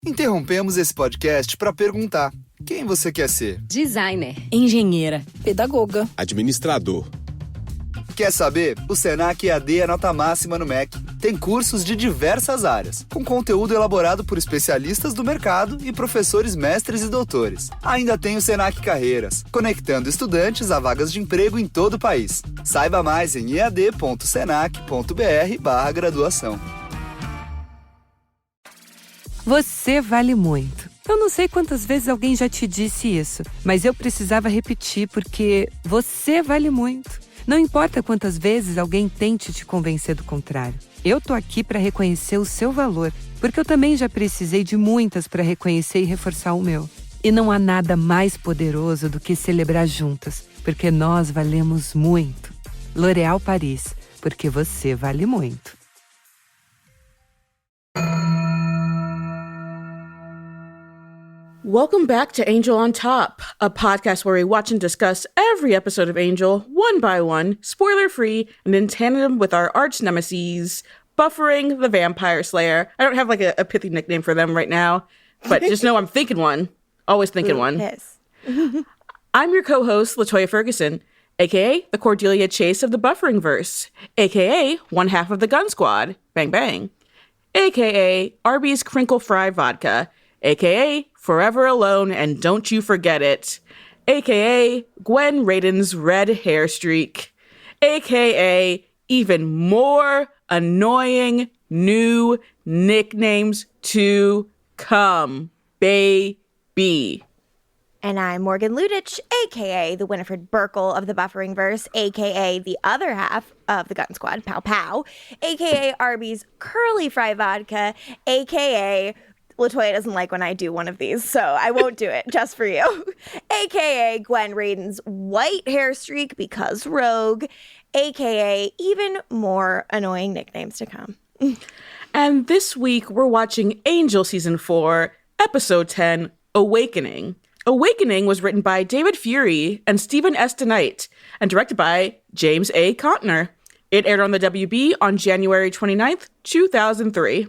Interrompemos esse podcast para perguntar: quem você quer ser? Designer, engenheira, pedagoga, administrador. Quer saber? O Senac EAD é nota máxima no MEC. Tem cursos de diversas áreas, com conteúdo elaborado por especialistas do mercado e professores mestres e doutores. Ainda tem o Senac Carreiras, conectando estudantes a vagas de emprego em todo o país. Saiba mais em ead.senac.br/graduação. Você vale muito. Eu não sei quantas vezes alguém já te disse isso, mas eu precisava repetir porque você vale muito. Não importa quantas vezes alguém tente te convencer do contrário. Eu tô aqui para reconhecer o seu valor, porque eu também já precisei de muitas para reconhecer e reforçar o meu. E não há nada mais poderoso do que celebrar juntas, porque nós valemos muito. L'Oréal Paris, porque você vale muito. Welcome back to Angel on Top, a podcast where we watch and discuss every episode of Angel, one by one, spoiler-free, and in tandem with our arch nemeses, Buffering the Vampire Slayer. I don't have like a pithy nickname for them right now, but just know I'm thinking one. Always thinking one. Yes. I'm your co-host, LaToya Ferguson, a.k.a. the Cordelia Chase of the Bufferingverse, a.k.a. one half of the Gunn Squad, bang bang, a.k.a. Arby's Crinkle Fry Vodka, a.k.a. Forever Alone and Don't You Forget It, a.k.a. Gwen Raiden's Red Hair Streak, a.k.a. even more annoying new nicknames to come, baby. And I'm Morgan Lutich, a.k.a. the Winifred Burkle of the Bufferingverse, a.k.a. the other half of the Gunn Squad, Pow Pow, a.k.a. Arby's Curly Fry Vodka, a.k.a. LaToya doesn't like when I do one of these, so I won't do it just for you. A.k.a. Gwen Raiden's White Hair Streak because Rogue, a.k.a. even more annoying nicknames to come. And this week, we're watching Angel Season 4, Episode 10, Awakening. Awakening was written by David Fury and Stephen S. DeKnight and directed by James A. Contner. It aired on the WB on January 29th, 2003.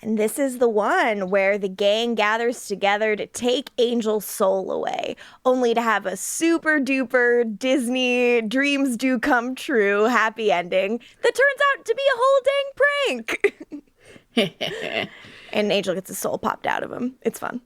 And this is the one where the gang gathers together to take Angel's soul away, only to have a super duper Disney dreams do come true happy ending that turns out to be a whole dang prank. And Angel gets his soul popped out of him. It's fun.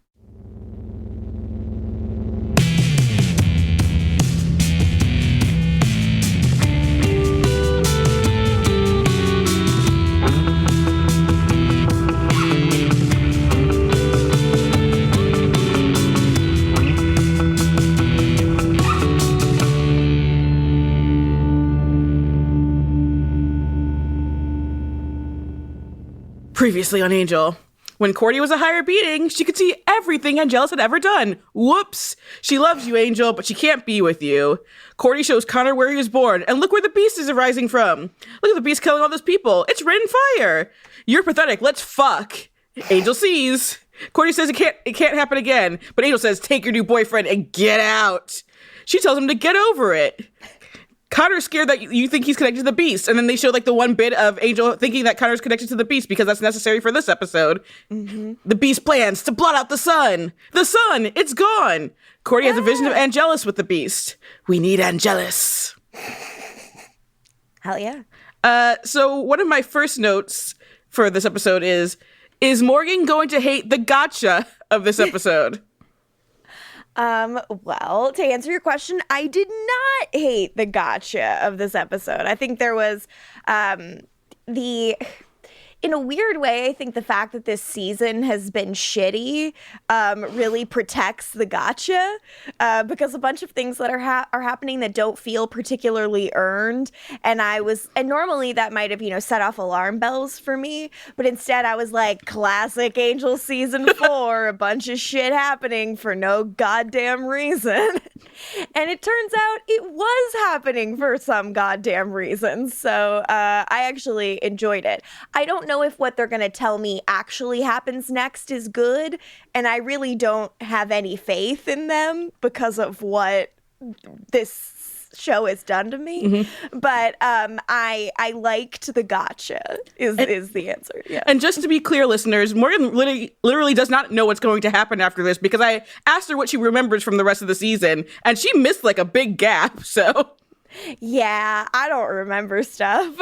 Previously on Angel. When Cordy was a higher beating, she could see everything Angelus had ever done. Whoops. She loves you, Angel, but she can't be with you. Cordy shows Connor where he was born, and look where the beast is arising from. Look at the beast killing all those people. It's rain and fire. You're pathetic. Let's fuck. Angel sees. Cordy says it can't happen again, but Angel says, take your new boyfriend and get out. She tells him to get over it. Connor's scared that you think he's connected to the beast, and then they show like the one bit of Angel thinking that Connor's connected to the beast because that's necessary for this episode. Mm-hmm. The beast plans to blot out the sun. The sun, it's gone. Cordy has a vision of Angelus with the beast. We need Angelus. Hell yeah. So one of my first notes for this episode is Morgan going to hate the gotcha of this episode? Well, to answer your question, I did not hate the gotcha of this episode. I think there was, in a weird way, I think the fact that this season has been shitty really protects the gotcha because a bunch of things that are happening that don't feel particularly earned. And normally that might have, set off alarm bells for me. But instead I was like, classic Angel season 4, a bunch of shit happening for no goddamn reason. And it turns out it was happening for some goddamn reason. So I actually enjoyed it. I don't know if what they're going to tell me actually happens next is good, and I really don't have any faith in them because of what this this show has done to me. But I liked the gotcha is the answer. Yeah. And just to be clear, listeners, Morgan literally does not know what's going to happen after this because I asked her what she remembers from the rest of the season, and she missed like a big gap. So yeah, I don't remember stuff.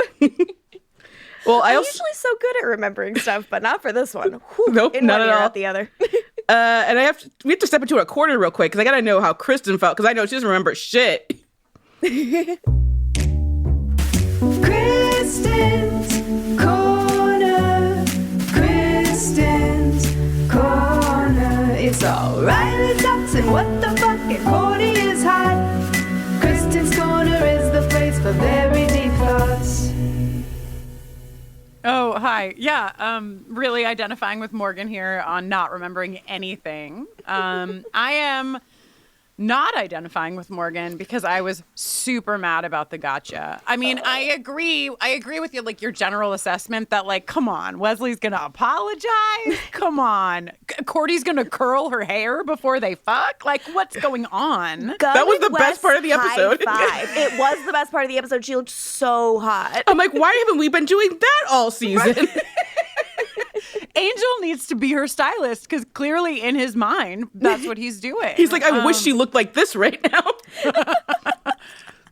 Well, I'm usually so good at remembering stuff, but not for this one. Whew, nope, in not one at ear, all. out the other. And we have to step into a corner real quick because I got to know how Kristin felt because I know she doesn't remember shit. Kristin's Corner. Kristin's Corner. It's alright, it's and what the fuck, and Cordy is hot. Kristin's Corner is the place for very deep thoughts. Oh, hi. Yeah, really identifying with Morgan here on not remembering anything. I am not identifying with Morgan because I was super mad about the gotcha. I mean, I agree with you, like, your general assessment that, like, come on, Wesley's gonna apologize? Come on. Cordy's gonna curl her hair before they fuck? Like, what's going on? That was the best part of the episode. It was the best part of the episode. She looked so hot. I'm like, why haven't we been doing that all season? Angel needs to be her stylist because clearly in his mind, that's what he's doing. He's like, I wish she looked like this right now.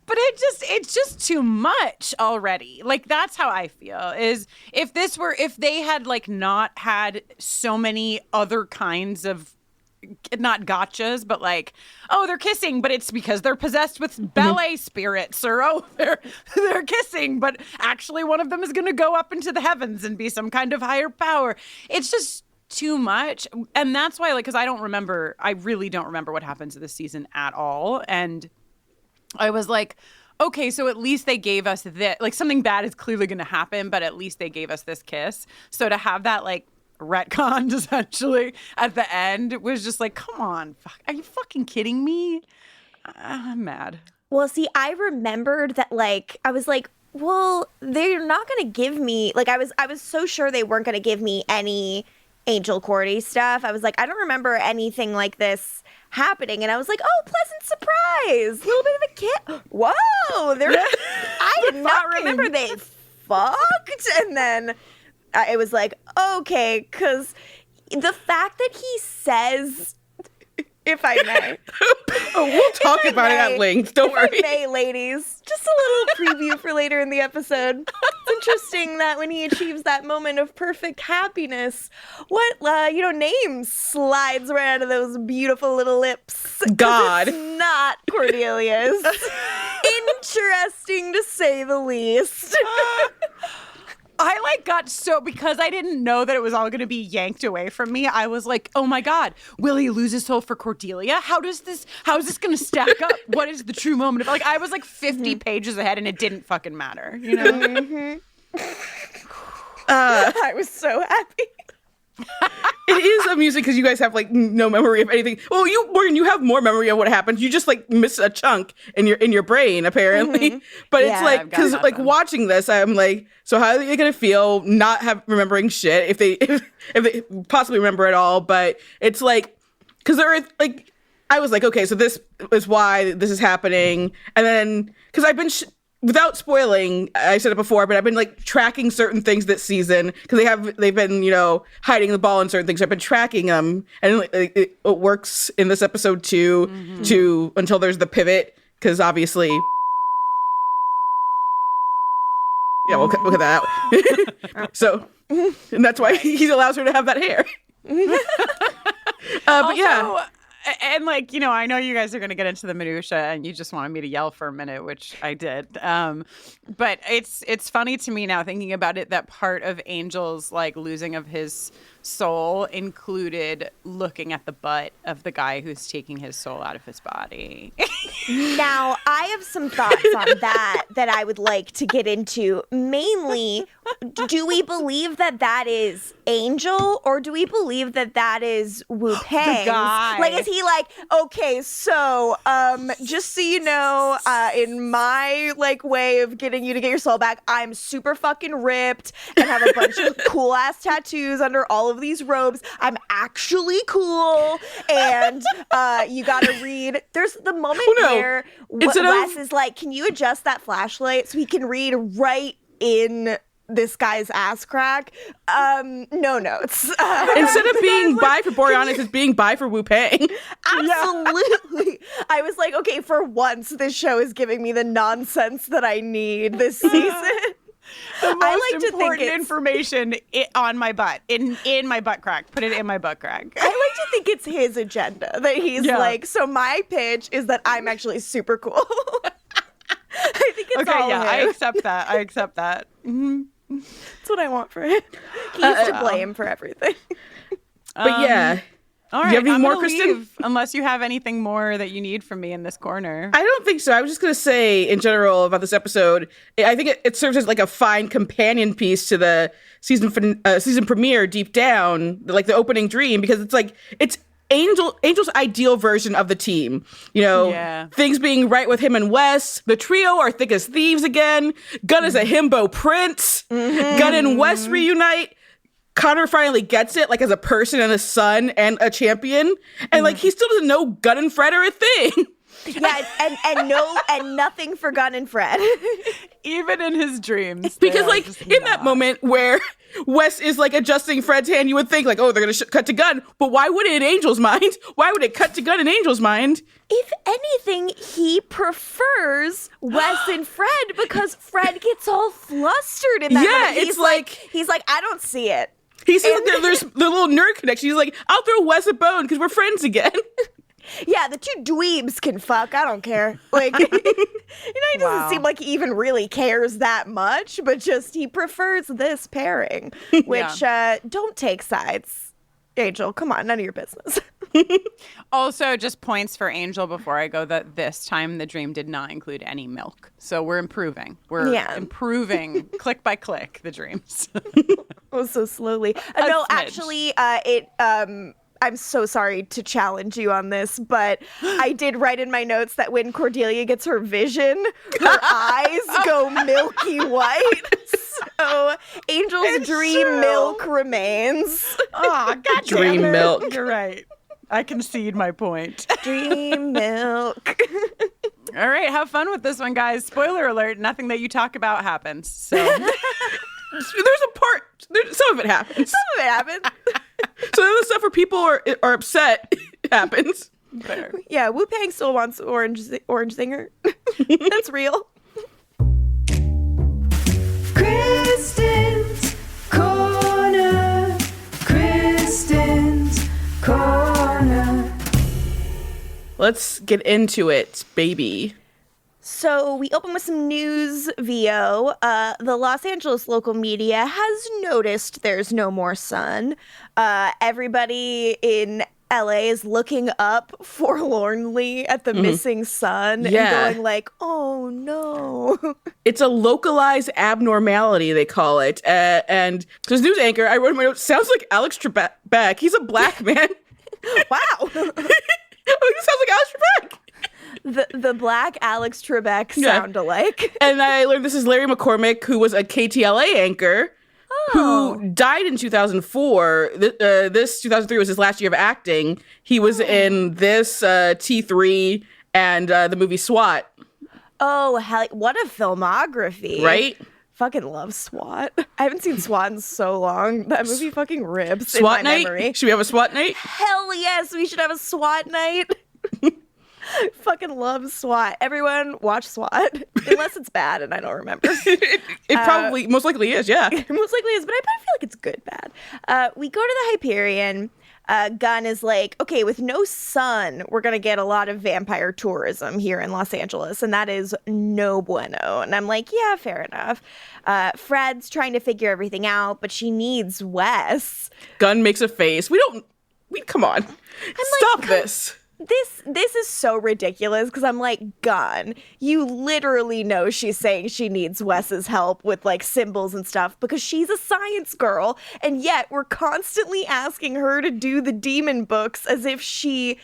But it's just too much already. Like, that's how I feel, is if they had like not had so many other kinds of, not gotchas, but like, oh, they're kissing, but it's because they're possessed with ballet spirits, or oh, they're kissing, but actually one of them is going to go up into the heavens and be some kind of higher power. It's just too much. And that's why, like, because I really don't remember what happens this season at all. And I was like, okay, so at least they gave us this, like, something bad is clearly going to happen, but at least they gave us this kiss. So to have that, like, retconned essentially at the end was just like, come on, are you fucking kidding me? I'm mad. Well, see, I remembered that, like, I was like, well, they're not going to give me, like, I was so sure they weren't going to give me any Angel Cordy stuff. I was like, I don't remember anything like this happening. And I was like, oh, pleasant surprise. A little bit of a kiss. Whoa. I did not remember they fucked. And then it was like, okay, because the fact that he says, if I may. Oh, we'll talk about it at length. Don't worry. If I may, ladies. Just a little preview for later in the episode. It's interesting that when he achieves that moment of perfect happiness, what, name slides right out of those beautiful little lips. God. It's not Cordelia's. Interesting to say the least. I got so, because I didn't know that it was all going to be yanked away from me, I was like, oh my God, will he lose his soul for Cordelia? How is this going to stack up? What is the true moment of, like, I was like 50 pages ahead and it didn't fucking matter, you know? I was so happy. It is amusing because you guys have like no memory of anything. Well, Morgan, you have more memory of what happened. You just like miss a chunk in your brain apparently. But it's like, because like watching this, I'm like, so how are they gonna feel not remembering shit if they possibly remember it all? But it's like, because there are like, I was like, okay, so this is why this is happening, and then because I've been. Without spoiling, I said it before, but I've been like tracking certain things this season because they've been hiding the ball in certain things. I've been tracking them, and it works in this episode too, until there's the pivot because obviously, yeah, we'll cut that out. So, and that's why he allows her to have that hair. But yeah. And like, I know you guys are going to get into the minutia and you just wanted me to yell for a minute, which I did. But it's funny to me now thinking about it that part of Angel's like losing of his soul included looking at the butt of the guy who's taking his soul out of his body. Now, I have some thoughts on that I would like to get into. Mainly, do we believe that is Angel, or do we believe that is Wu Pang? The guy. Like, is he like, okay, so just so you know, in my like way of getting you to get your soul back, I'm super fucking ripped and have a bunch of cool ass tattoos under all of these robes. I'm actually cool, and you gotta read. There's the moment where Wes is like, can you adjust that flashlight so he can read right in this guy's ass crack? No notes. Instead of being bi for Boreanaz, it's being bi for Wu Pang. Absolutely. I was like, okay, for once, this show is giving me the nonsense that I need this season. The most important information on my butt, in my butt crack. Put it in my butt crack. I like to think it's his agenda, that he's like, so my pitch is that I'm actually super cool. I think it's all him. I accept that. Mm-hmm. That's what I want for him. He's to blame for everything. But yeah. All right, do you have any I'm more, gonna Kristin? leave, unless you have anything more that you need from me in this corner. I don't think so. I was just going to say, in general, about this episode, I think it serves as like a fine companion piece to the season premiere, Deep Down, like the opening dream, because it's like, it's Angel's ideal version of the team. You know, things being right with him and Wes. The trio are thick as thieves again. Gunn is a himbo prince. Mm-hmm. Gunn and Wes reunite. Connor finally gets it, like as a person and a son and a champion, and like he still doesn't know Gunn and Fred are a thing. Yeah, and nothing for Gunn and Fred, even in his dreams. Because like in that moment where Wes is like adjusting Fred's hand, you would think like, oh, they're gonna cut to Gunn, but why would it in Angel's mind? Why would it cut to Gunn in Angel's mind? If anything, he prefers Wes and Fred because Fred gets all flustered in that moment. He's like, I don't see it. He sees like there's the little nerd connection. He's like, I'll throw Wes a bone because we're friends again. Yeah, the two dweebs can fuck. I don't care. Like, he doesn't seem like he even really cares that much, but just he prefers this pairing, which don't take sides. Angel, come on, none of your business. Also, just points for Angel before I go that this time the dream did not include any milk. So we're improving. We're improving click by click the dreams. Oh, so slowly. No, actually, I'm so sorry to challenge you on this, but I did write in my notes that when Cordelia gets her vision, her eyes go milky white. So Angel's dream milk remains. Oh, God Dream damn it. milk. You're right. I concede my point. Dream milk. All right, have fun with this one, guys. Spoiler alert, nothing that you talk about happens. So There's a part, some of it happens. Some of it happens. So the stuff where people are upset happens. Fair. Yeah, Wu Pang still wants orange zinger. That's real. Kristin's Corner. Kristin's Corner. Let's get into it, baby. So we open with some news, VO. The Los Angeles local media has noticed there's no more sun. Everybody in LA is looking up forlornly at the missing sun and going like, oh no. It's a localized abnormality, they call it. And this news anchor, I wrote in my notes, sounds like Alex Trebek. He's a black man. Wow. He sounds like Alex Trebek. The black Alex Trebek sound alike. And I learned this is Larry McCormick, who was a KTLA anchor, who died in 2004. This 2003 was his last year of acting. He was in this T3 and the movie SWAT. Oh, hell, what a filmography. Right? Fucking love SWAT. I haven't seen SWAT in so long. That movie fucking rips SWAT in my night? memory. Should we have a SWAT night? Hell yes, we should have a SWAT night. Fucking love SWAT. Everyone watch SWAT. Unless it's bad and I don't remember. It probably, most likely is, yeah. Most likely is, but I feel like it's good bad. We go to the Hyperion. Gunn is like, okay, with no sun, we're going to get a lot of vampire tourism here in Los Angeles, and that is no bueno. And I'm like, yeah, fair enough. Fred's trying to figure everything out, but she needs Wes. Gunn makes a face. Come on. Stop this. This is so ridiculous because I'm like, Gunn, you literally know she's saying she needs Wes's help with like symbols and stuff because she's a science girl, and yet we're constantly asking her to do the demon books as if she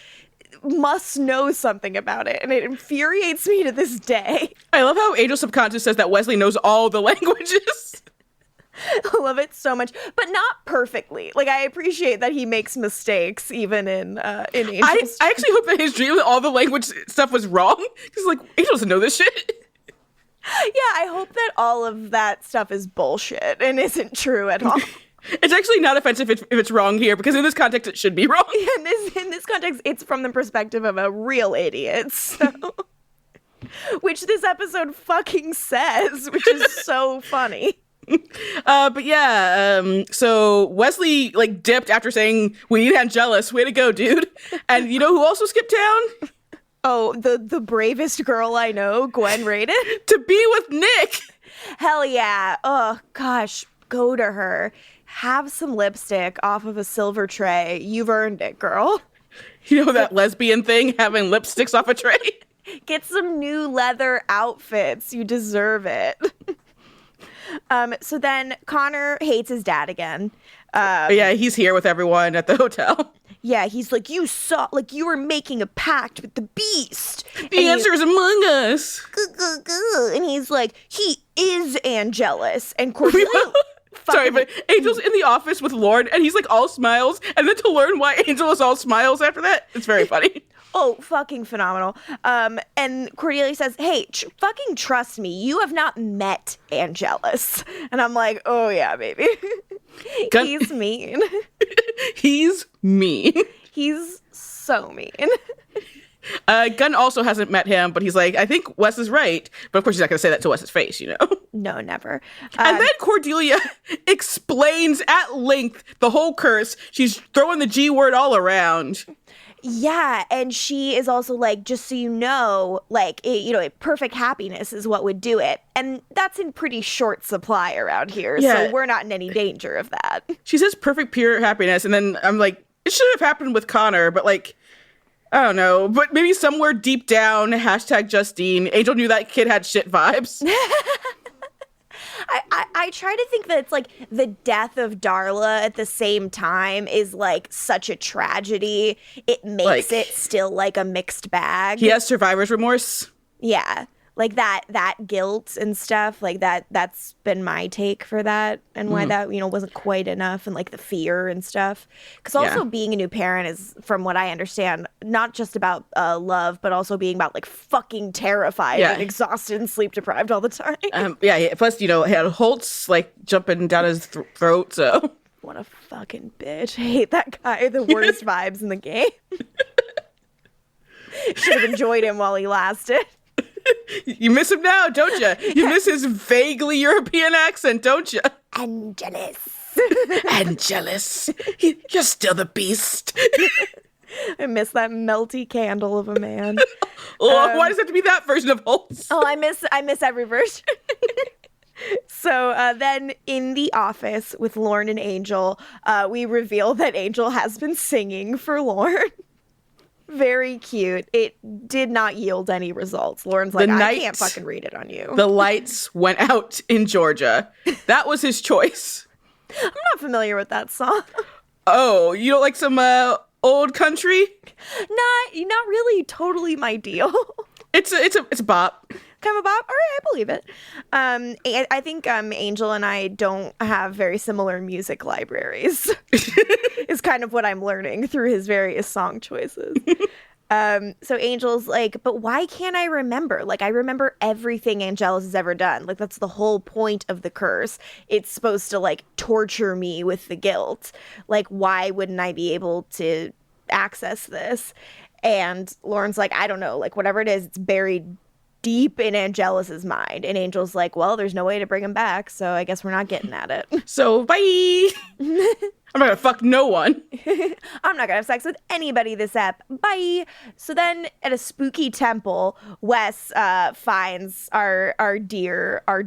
must know something about it, and it infuriates me to this day. I love how Angel Subconscious says that Wesley knows all the languages. I love it so much, but not perfectly. Like, I appreciate that he makes mistakes even in Angel's. I actually hope that his dream with all the language stuff was wrong. Because, like, Angel doesn't know this shit. Yeah, I hope that all of that stuff is bullshit and isn't true at all. It's actually not offensive if it's wrong here, because in this context, it should be wrong. In this context, it's from the perspective of a real idiot, so... which this episode fucking says, which is so funny. But yeah, so Wesley like dipped after saying we need Angelus. Way to go, dude. And you know who also skipped town? Oh, the bravest girl I know, Gwen Raiden. To be with Nick. Hell yeah. Oh gosh, go to her. Have some lipstick off of a silver tray. You've earned it, girl. You know that lesbian thing, having lipsticks off a tray? Get some new leather outfits. You deserve it. So then Connor hates his dad again. Yeah, he's here with everyone at the hotel. Yeah, he's like, you saw, like, you were making a pact with the beast. The answer is among us. And he's like, he is Angelus. And Cordelia... Sorry, but Angel's in the office with Lauren, and he's like all smiles. And then to learn why Angel is all smiles after that, it's very funny. Oh, fucking phenomenal. And Cordelia says, hey, fucking trust me. You have not met Angelus. And I'm like, oh, yeah, baby. He's mean. He's mean. He's so mean. Gunn also hasn't met him, but he's like, I think Wes is right. But of course, he's not going to say that to Wes's face, you know? No, never. And then Cordelia explains at length the whole curse. She's throwing the G word all around. Yeah, and she is also like, just so you know, like, perfect happiness is what would do it. And that's in pretty short supply around here, so we're not in any danger of that. She says perfect pure happiness, and then I'm like, it should have happened with Connor, but like, I don't know, but maybe somewhere deep down, #Justine, Angel knew that kid had shit vibes. I try to think that it's like the death of Darla at the same time is like such a tragedy. It makes it still like a mixed bag. He has survivor's remorse. Yeah. Like that guilt and stuff, like that's been my take for that, and why that, wasn't quite enough, and like the fear and stuff. Because also being a new parent is, from what I understand, not just about love, but also being about like fucking terrified and exhausted and sleep deprived all the time. Plus, he had Holtz like jumping down his throat, so. What a fucking bitch. I hate that guy. The worst vibes in the game. Should have enjoyed him while he lasted. You miss him now, don't you? You miss his vaguely European accent, don't you? Angelus. Angelus. You're still the beast. I miss that melty candle of a man. Why does it have to be that version of Holtz? Oh, I miss every version. So then in the office with Lauren and Angel, we reveal that Angel has been singing for Lauren. Very cute. It did not yield any results. Lauren's like, I can't fucking read it on you. The lights went out in Georgia. That was his choice. I'm not familiar with that song. Oh, you don't like some old country? Not really totally my deal. It's a bop. Kind of a bop? All right, I believe it. I think Angel and I don't have very similar music libraries. Is kind of what I'm learning through his various song choices. So Angel's like, but why can't I remember? Like, I remember everything Angelus has ever done. Like, that's the whole point of the curse. It's supposed to, like, torture me with the guilt. Like, why wouldn't I be able to access this? And Lauren's like, I don't know. Like, whatever it is, it's buried deep in Angelus's mind. And Angel's like, well, there's no way to bring him back, so I guess we're not getting at it. So, bye! I'm not gonna fuck no one. I'm not gonna have sex with anybody this ep. Bye! So then, at a spooky temple, Wes finds our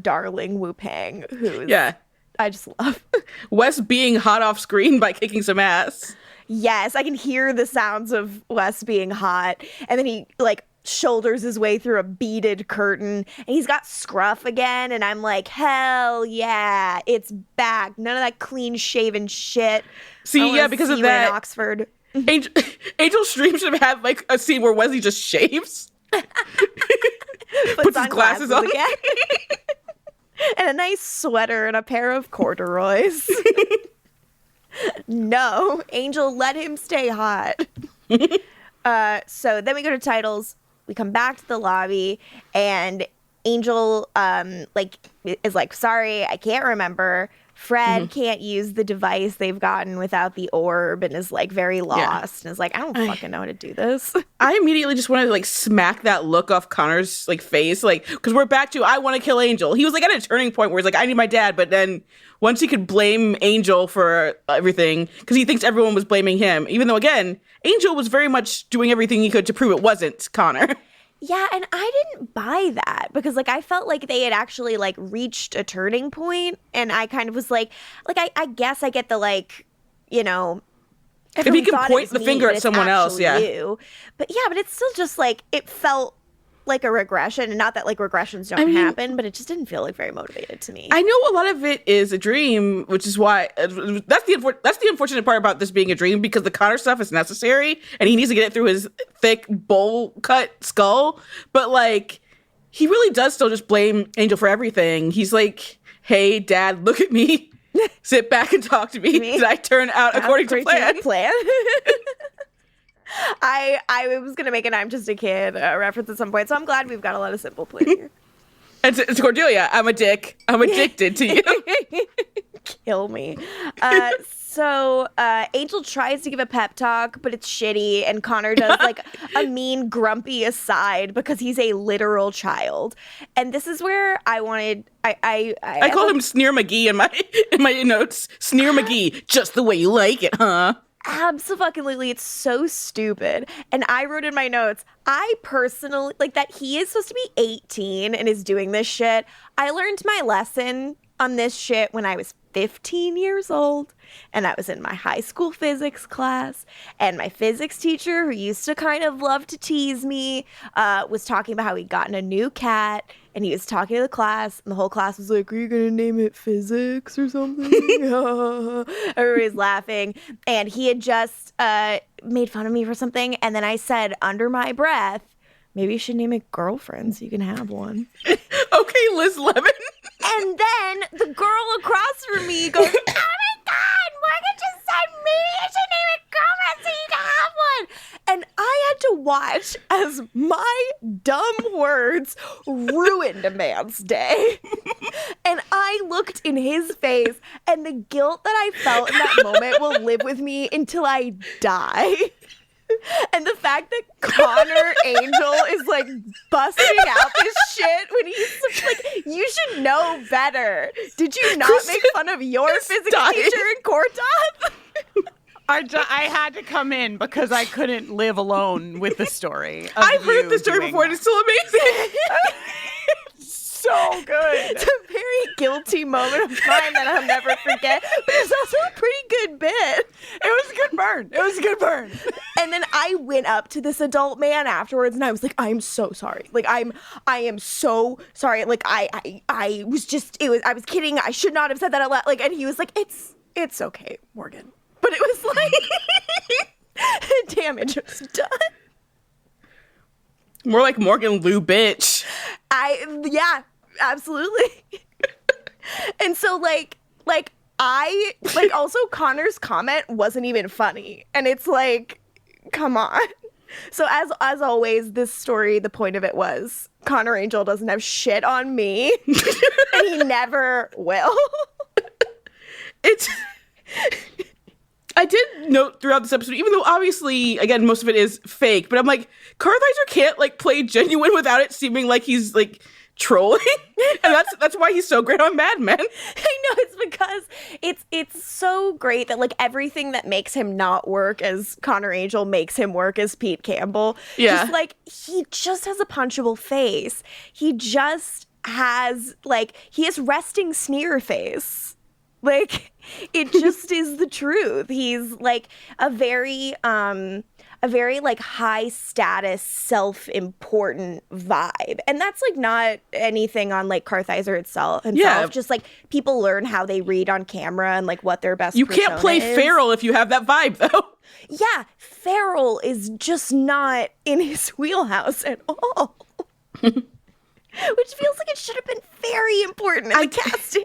darling Wu Pang, who's... Yeah. I just love. Wes being hot off screen by kicking some ass. Yes, I can hear the sounds of Wes being hot. And then he, like, shoulders his way through a beaded curtain. And he's got scruff again. And I'm like, hell yeah, it's back. None of that clean-shaven shit. See, yeah, because of that. In Oxford. Angel Stream should have had, like, a scene where Wesley just shaves. Puts his glasses on. Again. And a nice sweater and a pair of corduroys. No, Angel, let him stay hot. So then we go to titles. We come back to the lobby, and Angel is like, sorry, I can't remember. Fred can't use the device they've gotten without the orb and is like very lost and is like, I don't fucking know how to do this. I immediately just wanted to like smack that look off Connor's like face, like, because we're back to I want to kill Angel. He was like at a turning point where he's like, I need my dad, but then once he could blame Angel for everything because he thinks everyone was blaming him, even though again Angel was very much doing everything he could to prove it wasn't Connor. Yeah, and I didn't buy that because, like, I felt like they had actually, like, reached a turning point, and I kind of was like, I guess I get the, like, you know, if he can point the finger at someone else, yeah. You. But, yeah, but it's still just, like, it felt like a regression, and not that, like, regressions don't happen, but it just didn't feel, like, very motivated to me. I know a lot of it is a dream, which is why, that's the unfortunate part about this being a dream, because the Connor stuff is necessary, and he needs to get it through his thick, bowl-cut skull, but, like, he really does still just blame Angel for everything. He's like, hey, Dad, look at me. Sit back and talk to me. Did I turn out according to plan? I was going to make an I'm Just a Kid reference at some point, so I'm glad we've got a lot of Simple Plan here. It's Cordelia. I'm a dick. I'm addicted to you. Kill me. So Angel tries to give a pep talk, but it's shitty, and Connor does like a mean, grumpy aside because he's a literal child. And this is where I wanted. I call him Sneer McGee in my notes. Sneer McGee, just the way you like it, huh? Absolutely, it's so stupid. And I wrote in my notes, I personally like that he is supposed to be 18 and is doing this shit. I learned my lesson on this shit when I was 15 years old, and I was in my high school physics class, and my physics teacher, who used to kind of love to tease me, was talking about how he'd gotten a new cat, and he was talking to the class, and the whole class was like, are you gonna name it Physics or something? Everybody's laughing, and he had just made fun of me for something, and then I said under my breath, maybe you should name it Girlfriend so you can have one. Okay, Liz Lemon. And then the girl across from me goes, oh my God, Morgan just said maybe you should name it Girlfriend so you can have one. And I had to watch as my dumb words ruined a man's day. And I looked in his face, and the guilt that I felt in that moment will live with me until I die. And the fact that Connor Angel is like busting out this shit when he's like, you should know better. Did you not make fun of your physics teacher in Cortot? I had to come in because I couldn't live alone with the story. I've heard the story before, and it's still amazing. So good. It's a very guilty moment of mine that I'll never forget. But it's also a pretty good bit. It was a good burn. It was a good burn. And then I went up to this adult man afterwards, and I was like, I'm so sorry. Like, I am so sorry. Like, I was kidding. I should not have said that out loud. Like, and he was like, it's okay, Morgan. But it was like, damage was done. More like Morgan Lou bitch. Yeah, absolutely. And so also Connor's comment wasn't even funny. And it's like, come on. So as always, this story, the point of it was Connor Angel doesn't have shit on me. And he never will. I did note throughout this episode, even though obviously, again, most of it is fake, but I'm like, Kartheiser can't like play genuine without it seeming like he's like trolling, and that's why he's so great on Mad Men. I know, it's because it's so great that like everything that makes him not work as Connor Angel makes him work as Pete Campbell. Yeah, just like he just has a punchable face. He just has he has resting sneer face. Like, it just is the truth. He's like a very like high status, self-important vibe. And that's like not anything on like Kartheiser himself. Yeah. Just like people learn how they read on camera and like what their best You can't play is. feral if you have that vibe, though. Yeah, feral is just not in his wheelhouse at all. Which feels like it should have been very important in the casting.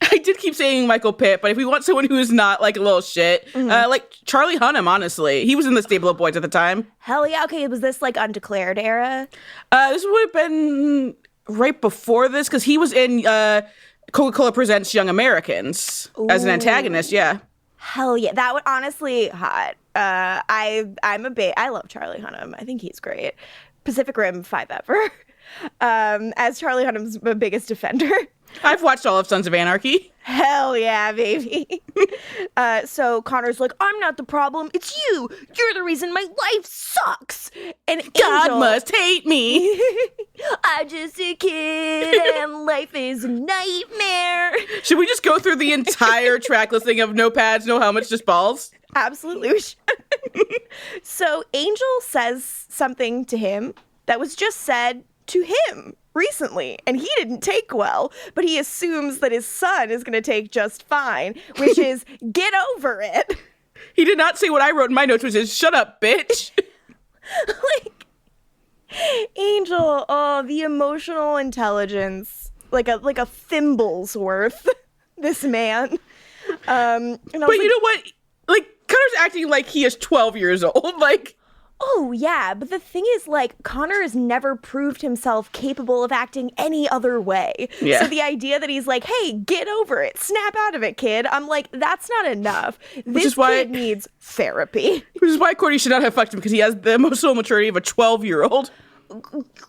I did keep saying Michael Pitt, but if we want someone who is not like a little shit, like Charlie Hunnam, honestly. He was in the Stable of Boys at the time. Hell yeah. Okay, was this like Undeclared era? This would have been right before this, because he was in Coca-Cola Presents Young Americans as an antagonist, yeah. Hell yeah. That would honestly hot. I love Charlie Hunnam. I think he's great. Pacific Rim 5 ever. As Charlie Hunnam's biggest defender. I've watched all of Sons of Anarchy. Hell yeah, baby. So Connor's like, I'm not the problem. It's you. You're the reason my life sucks. And God Angel, must hate me. I'm just a kid and life is a nightmare. Should we just go through the entire track listing of no pads, no helmets, just balls? Absolutely. We should. So Angel says something to him that was just said to him recently, and he didn't take well, but he assumes that his son is going to take just fine, which is get over it. He did not say what I wrote in my notes, which is shut up, bitch. Like, Angel, oh, the emotional intelligence, like a thimble's worth, this man. And But you know what? Like, Connor's acting like he is 12 years old. Like, oh, yeah, but the thing is, like, Connor has never proved himself capable of acting any other way. Yeah. So the idea that he's like, hey, get over it, snap out of it, kid, I'm like, that's not enough. This kid needs therapy. Which is why Cordy should not have fucked him, because he has the emotional maturity of a 12-year-old.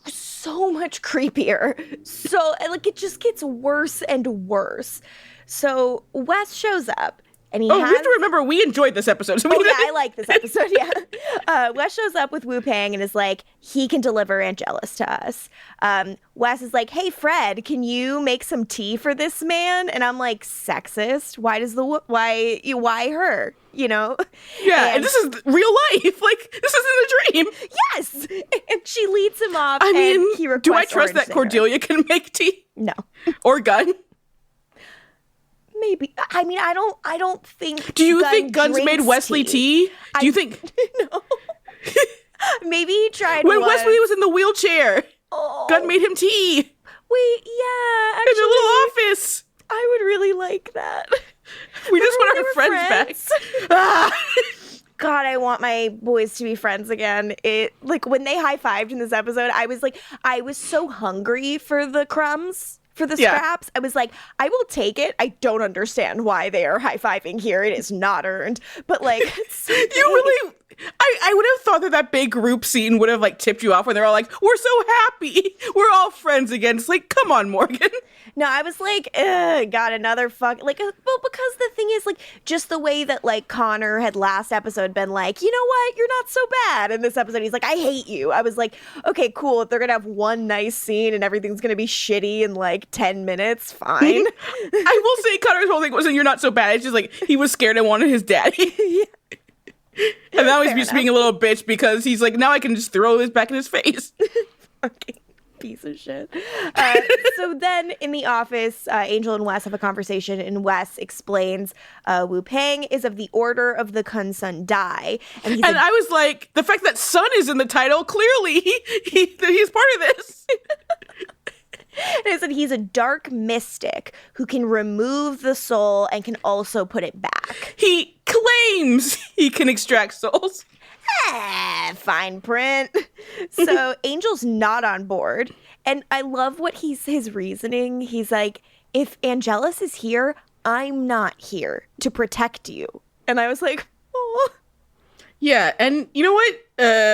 So much creepier. So, like, it just gets worse and worse. So Wes shows up. And we have to remember, we enjoyed this episode. So I like this episode, yeah. Wes shows up with Wu Pang and is like, he can deliver Angelus to us. Wes is like, hey, Fred, can you make some tea for this man? And I'm like, sexist? Why her? You know? Yeah, and this is real life. Like, this isn't a dream. Yes! And she leads him off, I mean, and he requests do I trust orange that singer. Cordelia can make tea? No. Or Gunn? Maybe. I mean, I don't think. Do you think Gunn's made Wesley tea? Do you think? No. Maybe he tried when once. Wesley was in the wheelchair, Gunn made him tea. Wait, yeah. In the little office. I would really like that. We just want our friends back. God, I want my boys to be friends again. It like when they high-fived in this episode, I was so hungry for the crumbs. For the scraps, I was like, I will take it. I don't understand why they are high-fiving here. It is not earned. But like, you really, I would have thought that big group scene would have like tipped you off when they're all like, we're so happy. We're all friends again. It's like, come on, Morgan. No, I was like, got another fuck. Like, well, because the thing is, like, just the way that, like, Connor had last episode been like, you know what? You're not so bad. And this episode, he's like, I hate you. I was like, okay, cool. If they're going to have one nice scene and everything's going to be shitty in, like, 10 minutes, fine. I will say Connor's whole thing wasn't you're not so bad. It's just, like, he was scared and wanted his daddy. Yeah. And now he's just being a little bitch because he's like, now I can just throw this back in his face. Okay. Piece of shit. So then in the office, Angel and Wes have a conversation, and Wes explains Wu Pang is of the Order of the Kun Sun Dai. And I was like, the fact that Sun is in the title, clearly he's part of this. And I said he's a dark mystic who can remove the soul and can also put it back. He claims he can extract souls. Fine print. So Angel's not on board. And I love what his reasoning. He's like, if Angelus is here, I'm not here to protect you. And I was like, oh. Yeah, and you know what?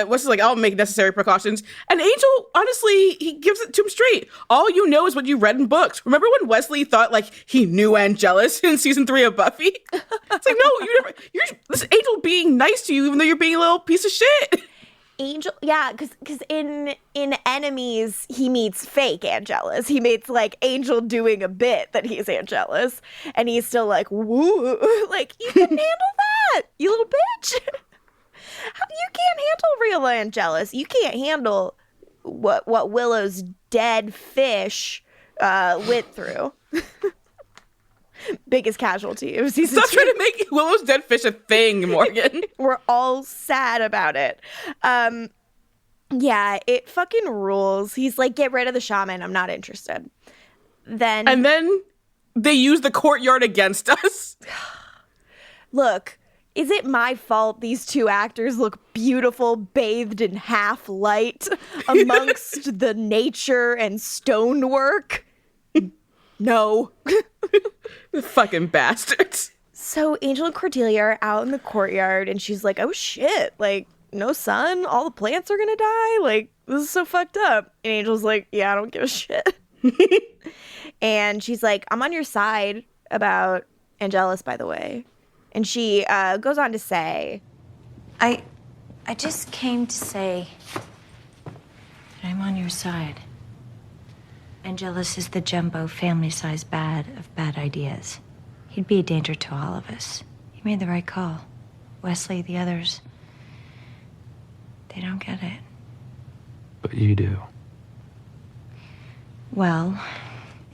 Wes is like, I'll make necessary precautions. And Angel, honestly, he gives it to him straight. All you know is what you read in books. Remember when Wesley thought like he knew Angelus in season 3 of Buffy? It's like, no, you're this Angel being nice to you, even though you're being a little piece of shit. Angel, yeah, because in Enemies, he meets fake Angelus. He meets, like, Angel doing a bit that he's Angelus, and he's still like, woo, like, you can handle that, you little bitch. You can't handle real Angelus. You can't handle what Willow's dead fish went through. Biggest casualty of season 2. Stop trying to make Willow's dead fish a thing, Morgan. We're all sad about it. Yeah, it fucking rules. He's like, get rid of the shaman. I'm not interested. And then they use the courtyard against us. Look, is it my fault these two actors look beautiful, bathed in half light amongst the nature and stonework? No. Fucking bastards. So Angel and Cordelia are out in the courtyard, and she's like, oh shit, like, no sun? All the plants are gonna die? Like, this is so fucked up. And Angel's like, yeah, I don't give a shit. And she's like, I'm on your side about Angelus, by the way. And she goes on to say, I just came to say that I'm on your side. Angelus is the jumbo family-size bad of bad ideas. He'd be a danger to all of us. He made the right call. Wesley, the others, they don't get it. But you do. Well,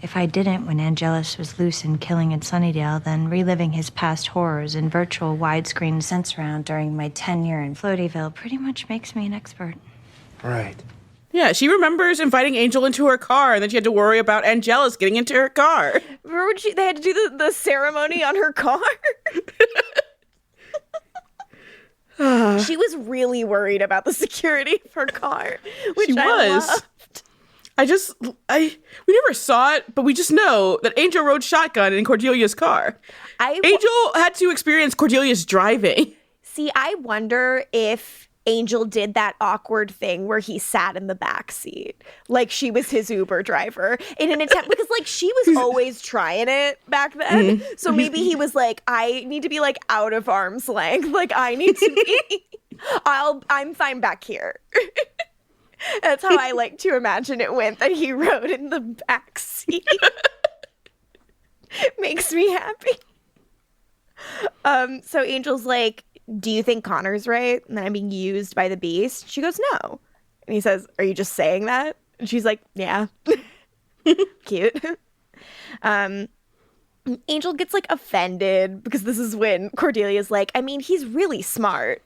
if I didn't when Angelus was loose and killing in Sunnydale, then reliving his past horrors in virtual widescreen sense round during my tenure in Floatyville pretty much makes me an expert. Right. Yeah, she remembers inviting Angel into her car, and then she had to worry about Angelus getting into her car. Remember when they had to do the ceremony on her car? She was really worried about the security of her car, which She I was. loved. We never saw it, but we just know that Angel rode shotgun in Cordelia's car. Angel had to experience Cordelia's driving. See, I wonder if Angel did that awkward thing where he sat in the back seat, like she was his Uber driver in an attempt, because like she was always trying it back then. Mm-hmm. So maybe he was like, I need to be like out of arm's length. Like I need to be, I'm fine back here. That's how I like to imagine it went, that he rode in the back seat. Makes me happy. So Angel's like, do you think Connor's right and that I'm being used by the beast? She goes, no. And he says, are you just saying that? And she's like, yeah. Cute. Angel gets like offended because this is when Cordelia's like, I mean, he's really smart.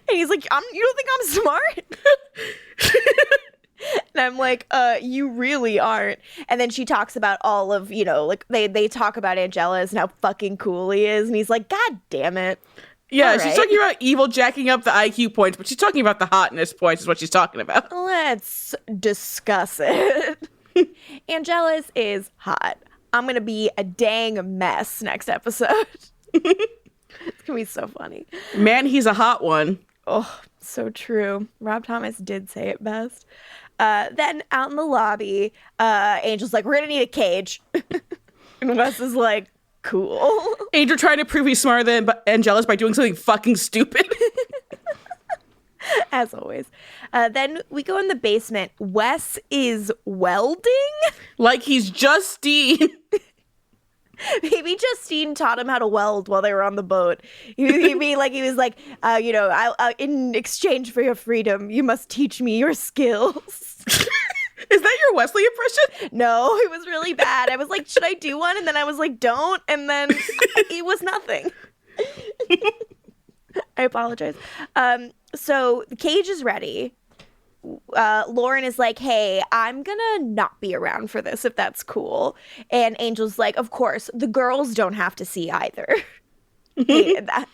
And he's like, you don't think I'm smart? And I'm like, you really aren't. And then she talks about all of, like they talk about Angelus and how fucking cool he is. And he's like, God damn it. Yeah, all she's right. talking about evil jacking up the IQ points, but she's talking about the hotness points is what she's talking about. Let's discuss it. Angelus is hot. I'm going to be a dang mess next episode. It's going to be so funny. Man, he's a hot one. Oh, so true. Rob Thomas did say it best. Then out in the lobby, Angel's like, we're going to need a cage. And Wes is like, cool. Angel trying to prove he's smarter than Angelus by doing something fucking stupid. As always. Then we go in the basement. Wes is welding? Like he's Justine. Maybe Justine taught him how to weld while they were on the boat. He was like, in exchange for your freedom, you must teach me your skills. Is that your Wesley impression? No, it was really bad. I was like, should I do one? And then I was like, don't. And then it was nothing. I apologize. So the cage is ready. Lauren is like, hey, I'm gonna not be around for this if that's cool. And Angel's like, of course, the girls don't have to see either. Hated that.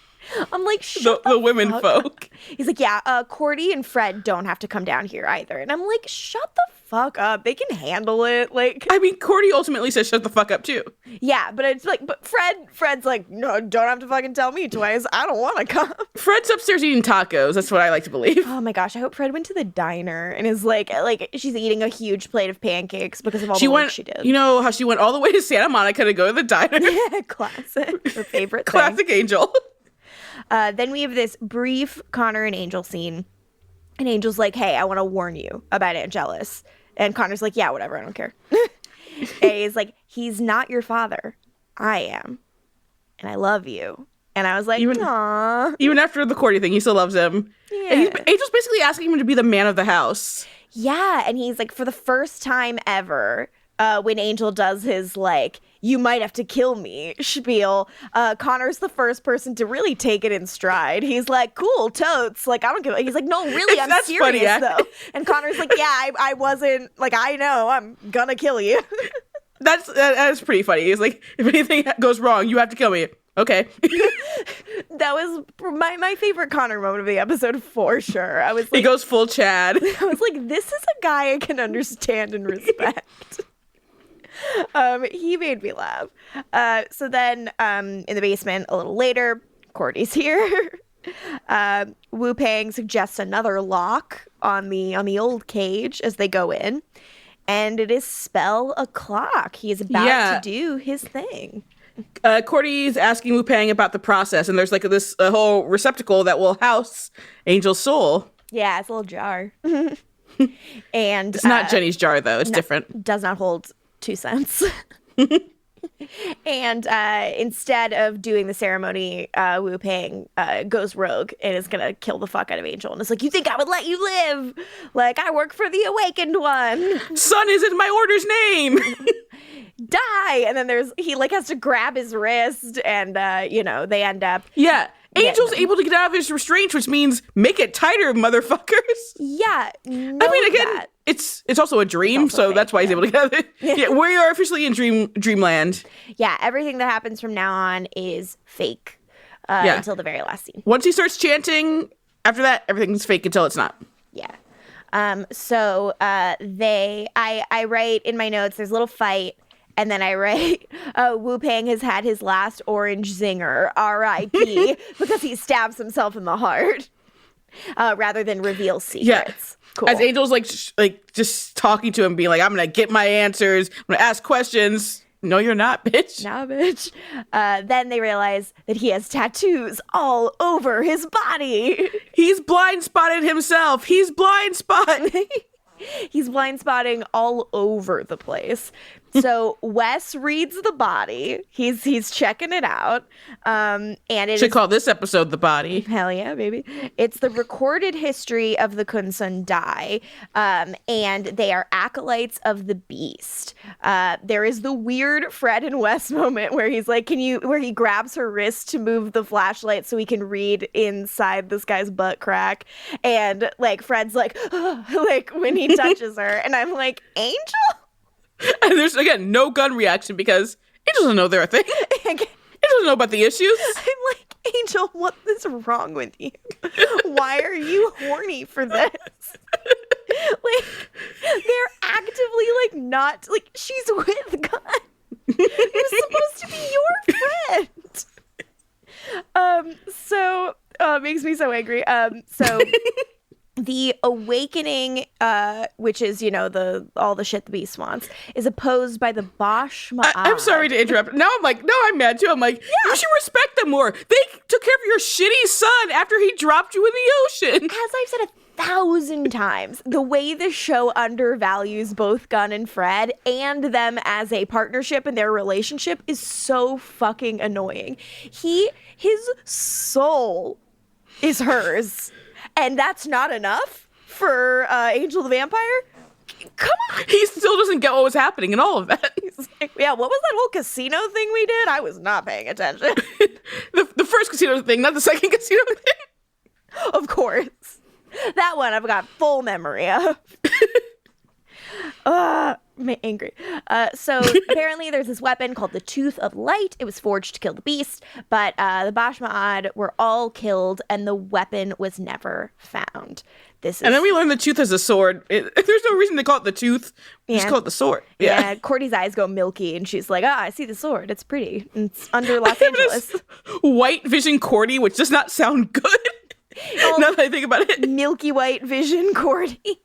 I'm like, shut the women folk. up. He's like, yeah, Cordy and Fred don't have to come down here either. And I'm like, shut the fuck up. They can handle it. Like, I mean, Cordy ultimately says shut the fuck up too. Yeah, but it's like, but Fred's like, no, don't have to fucking tell me twice. I don't want to come. Fred's upstairs eating tacos. That's what I like to believe. Oh my gosh, I hope Fred went to the diner and is like she's eating a huge plate of pancakes because of all the work she did. You know how she went all the way to Santa Monica to go to the diner? Yeah, classic. Her favorite thing. Classic Angel. Then we have this brief Connor and Angel scene. And Angel's like, hey, I want to warn you about Angelus. And Connor's like, yeah, whatever, I don't care. And he's like, he's not your father. I am. And I love you. And I was like, aww. Even after the Cordy thing, he still loves him. Yeah. And Angel's basically asking him to be the man of the house. Yeah, and he's like, for the first time ever, when Angel does his, like, you might have to kill me spiel, Connor's the first person to really take it in stride. He's like, cool, totes. Like, I don't give a... He's like, no, really, I'm That's serious, funny, though. And Connor's like, yeah, I wasn't... Like, I know, I'm gonna kill you. That's pretty funny. He's like, if anything goes wrong, you have to kill me. Okay. That was my favorite Connor moment of the episode, for sure. I was like... He goes full Chad. I was like, this is a guy I can understand and respect. He made me laugh. So then in the basement a little later, Cordy's here. Wu Pang suggests another lock on the old cage as they go in. And it is spell o'clock. He is about to do his thing. Cordy's asking Wu Pang about the process, and there's like this whole receptacle that will house Angel's soul. Yeah, it's a little jar. And it's not Jenny's jar, though. It's different. Does not hold 2 cents. And instead of doing the ceremony, Wu Pang goes rogue and is gonna kill the fuck out of Angel. And it's like, you think I would let you live? Like, I work for the Awakened One. Son isn't my order's name. Die. And then he like has to grab his wrist, and they end up. Yeah. Angel's able to get out of his restraint, which means make it tighter, motherfuckers. Yeah. I mean, again, it's also a dream, so fake, that's why he's able to get out of it. Yeah, we are officially in dreamland. Yeah, everything that happens from now on is fake until the very last scene. Once he starts chanting, after that, everything's fake until it's not. Yeah. So I write in my notes, there's a little fight. And then I write, Wu Pang has had his last orange zinger, R.I.P., because he stabs himself in the heart rather than reveal secrets. Yeah. Cool. As Angel's like just talking to him, being like, I'm going to get my answers. I'm going to ask questions. No, you're not, bitch. Nah, bitch. Then they realize that he has tattoos all over his body. He's blind spotted himself. He's blind spotting. He's blind spotting all over the place. So Wes reads the body. He's checking it out. And it should call this episode The Body. Hell yeah, baby. It's the recorded history of the Kunsun Dai. And they are acolytes of the beast. There is the weird Fred and Wes moment where he's like, where he grabs her wrist to move the flashlight so he can read inside this guy's butt crack. And like Fred's like, like when he touches her. And I'm like, Angel? And there's, again, no gun reaction because Angel doesn't know they're a thing. Angel doesn't know about the issues. I'm like, Angel, what is wrong with you? Why are you horny for this? Like, they're actively, like, not, like, she's with Gunn. Who's supposed to be your friend? So, it makes me so angry. So... The awakening, which is, all the shit the beast wants, is opposed by the Bosch Ma'at. I'm sorry to interrupt. Now I'm mad too. I'm like, you should respect them more. They took care of your shitty son after he dropped you in the ocean. As I've said 1,000 times, the way the show undervalues both Gunn and Fred and them as a partnership in their relationship is so fucking annoying. His soul is hers. And that's not enough for Angel the Vampire? Come on. He still doesn't get what was happening in all of that. He's like, yeah, what was that whole casino thing we did? I was not paying attention. the first casino thing, not the second casino thing. Of course. That one I've got full memory of. Angry. So apparently there's this weapon called the Tooth of Light. It was forged to kill the beast, but the Bosch Ma'at were all killed and the weapon was never found. And then we learn the tooth is a sword. There's no reason to call it the tooth. Just call it the sword. Yeah. Cordy's eyes go milky and she's like, I see the sword. It's pretty. It's under Los Angeles. White vision Cordy, which does not sound good. Now that I think about it. Milky white vision Cordy.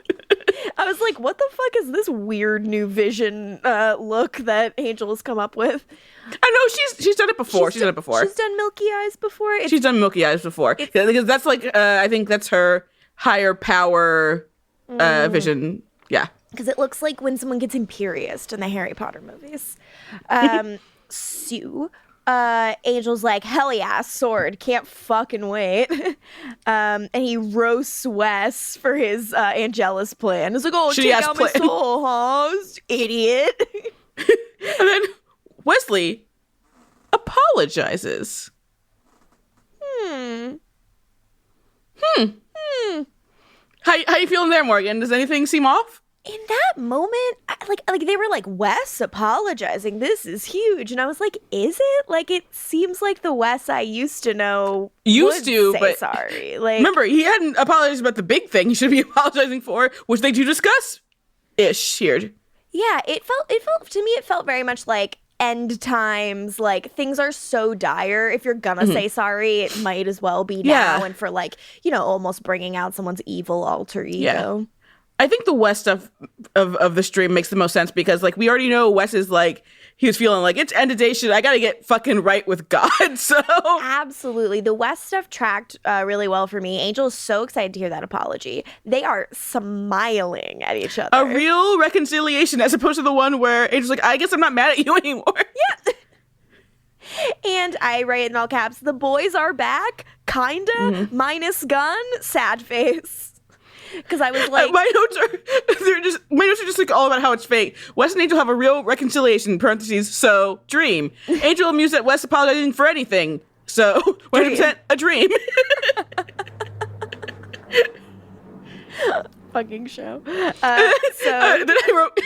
I was like, what the fuck is this weird new vision look that Angel has come up with? I know she's done it before. She's done it before. She's done Milky Eyes before. She's done Milky Eyes before. Yeah, because that's like I think that's her higher power vision. Yeah. Because it looks like when someone gets imperious in the Harry Potter movies. Sue. Angel's like, hell yeah, sword, can't fucking wait. And he roasts Wes for his Angela's plan. He's like, oh, take out my soul, huh? Idiot. And then Wesley apologizes. How you feeling there, Morgan? Does anything seem off? In that moment, like they were like, Wes apologizing, this is huge. And I was like, is it? Like, it seems like the Wes I used to know would say but sorry. Like, remember, he hadn't apologized about the big thing he should be apologizing for, which they do discuss. Ish here. Yeah, it felt to me, it felt very much like end times, like things are so dire. If you're gonna say sorry, it might as well be now. And for like, you know, almost bringing out someone's evil alter ego. Yeah. I think the Wes stuff of the stream makes the most sense because, like, we already know Wes is like, he was feeling like, it's end of day shit. I got to get fucking right with God. So absolutely. The Wes stuff tracked really well for me. Angel is so excited to hear that apology. They are smiling at each other. A real reconciliation as opposed to the one where Angel's like, I guess I'm not mad at you anymore. Yeah. And I write in all caps, the boys are back, kinda, minus Gunn, sad face. Because I was like, my notes are just like all about how it's fake. Wes and Angel have a real reconciliation. Parentheses. So dream. Angel amused at Wes apologizing for anything. So 100% a dream. Fucking show. Then I wrote,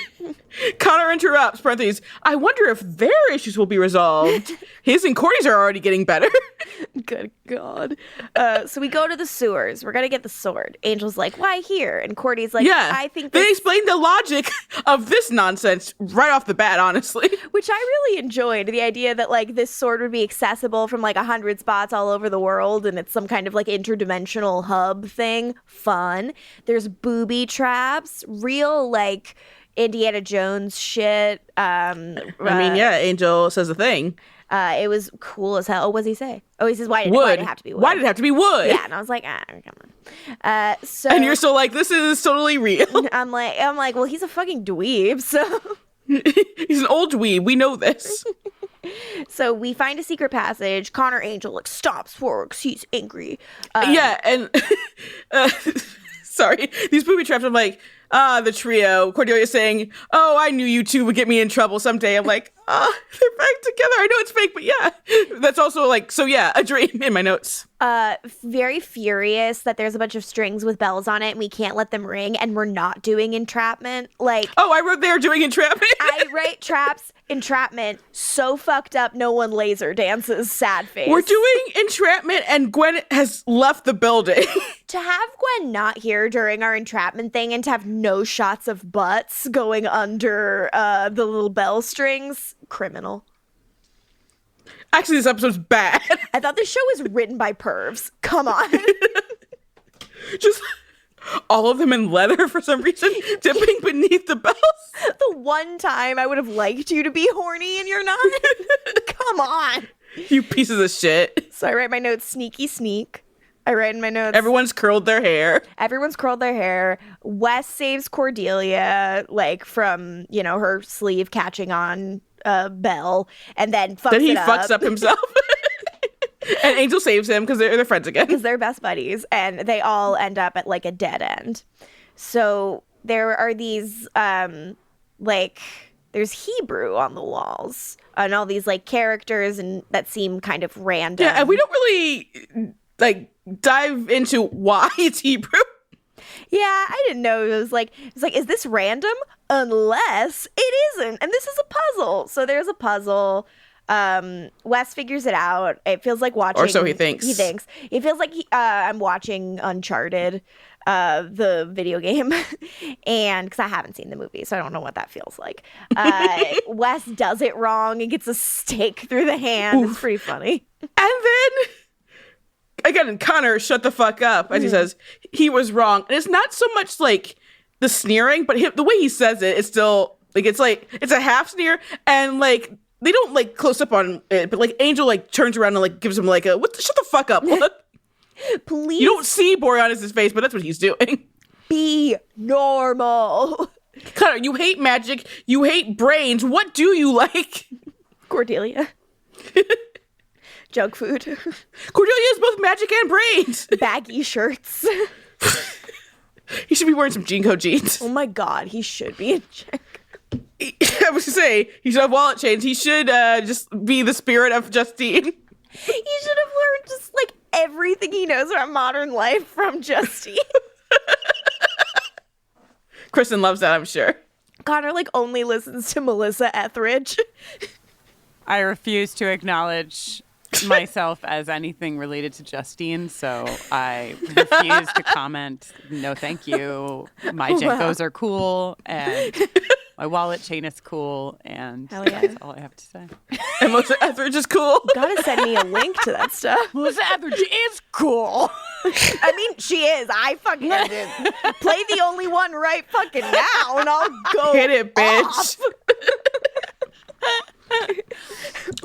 Connor interrupts. Parentheses. I wonder if their issues will be resolved. His and Corey's are already getting better. Good God. So we go to the sewers. We're going to get the sword. Angel's like, why here? And Cordy's like, yeah, I think they explained the logic of this nonsense right off the bat, honestly. Which I really enjoyed. The idea that, like, this sword would be accessible from, like, 100 spots all over the world, and it's some kind of, like, interdimensional hub thing. Fun. There's booby traps. Real, like, Indiana Jones shit. I mean, yeah, Angel says a thing. It was cool as hell. Oh, what does he say? Oh, he says, why did it have to be wood? Why did it have to be wood? Yeah, and I was like, come on. So, and you're still like, this is totally real. I'm like, well, he's a fucking dweeb, so. He's an old dweeb. We know this. So we find a secret passage. Connor Angel, like, stops works. He's angry. Yeah, and sorry, these booby traps. I'm like, the trio. Cordelia saying, oh, I knew you two would get me in trouble someday. I'm like, they're back together. I know it's fake, but yeah. That's also like, so yeah, a dream in my notes. Very furious that there's a bunch of strings with bells on it and we can't let them ring and we're not doing entrapment. Like, oh, I wrote they're doing entrapment. I write traps, entrapment, so fucked up no one laser dances, sad face. We're doing entrapment and Gwen has left the building. To have Gwen not here during our entrapment thing and to have no shots of butts going under the little bell strings, criminal. Actually, this episode's bad. I thought the show was written by pervs. Come on. Just all of them in leather for some reason, dipping beneath the bells. The one time I would have liked you to be horny and you're not. Come on. You pieces of shit. So I write my notes, sneaky sneak. I write in my notes. Everyone's curled their hair. Wes saves Cordelia, like, from, you know, her sleeve catching on Belle, and then fucks up himself. And Angel saves him because they're friends again. Because they're best buddies, and they all end up at, like, a dead end. So there are these, like, there's Hebrew on the walls, and all these, like, characters and that seem kind of random. Yeah, and we don't really, like, dive into why it's Hebrew. Yeah, I didn't know. It was like, is this random? Unless it isn't. And this is a puzzle. So there's a puzzle. Wes figures it out. It feels like watching. Or so he thinks. It feels like I'm watching Uncharted, the video game. And because I haven't seen the movie, so I don't know what that feels like. Wes does it wrong and gets a stake through the hand. Oof. It's pretty funny. And then again, Connor, shut the fuck up, as he says, he was wrong. And it's not so much like the sneering, but the way he says it is still like it's a half sneer, and like they don't like close up on it, but like Angel like turns around and like gives him like a shut the fuck up look. Please. You don't see Boreanaz's face, but that's what he's doing. Be normal. Connor, you hate magic. You hate brains. What do you like? Cordelia. Junk food. Cordelia is both magic and brains. Baggy shirts. He should be wearing some Jinko jeans. Oh my god, he should be in check. I was gonna say, he should have wallet chains. He should just be the spirit of Justine. He should have learned just like everything he knows about modern life from Justine. Kristin loves that, I'm sure. Connor like only listens to Melissa Etheridge. I refuse to acknowledge myself as anything related to Justine, so I refuse to comment. No, thank you. My Jinkos are cool, and my wallet chain is cool, and that's all I have to say. And Melissa Etheridge is cool. You gotta send me a link to that stuff. Melissa Etheridge is cool. I mean, she is. I fucking did. Play the only one right fucking now, and I'll go hit it, bitch. off.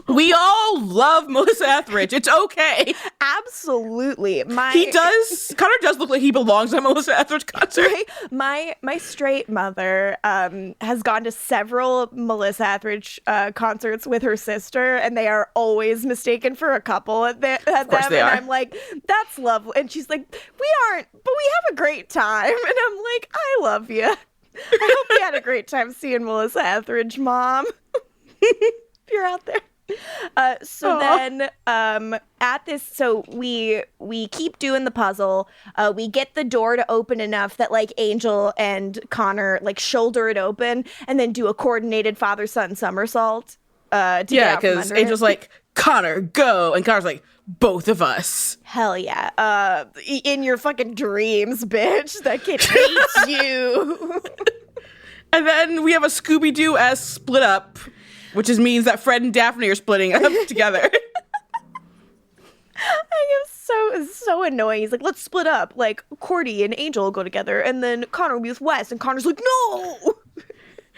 We all love Melissa Etheridge. It's okay. Absolutely. Connor does look like he belongs at a Melissa Etheridge concert. My straight mother has gone to several Melissa Etheridge concerts with her sister, and they are always mistaken for a couple at them. They are. I'm like, that's lovely. And she's like, we aren't, but we have a great time. And I'm like, I love you. I hope you had a great time seeing Melissa Etheridge, Mom. If you're out there. Then at this, so we keep doing the puzzle. We get the door to open enough that like Angel and Connor like shoulder it open and then do a coordinated father-son somersault. Because Angel's like, Connor, go, and Connor's like, both of us. Hell yeah. In your fucking dreams, bitch. That kid hates you. And then we have a Scooby-Doo-esque split up, which means that Fred and Daphne are splitting up together. It's so annoying. He's like, let's split up. Like, Cordy and Angel will go together, and then Connor will be with Wes, and Connor's like, no!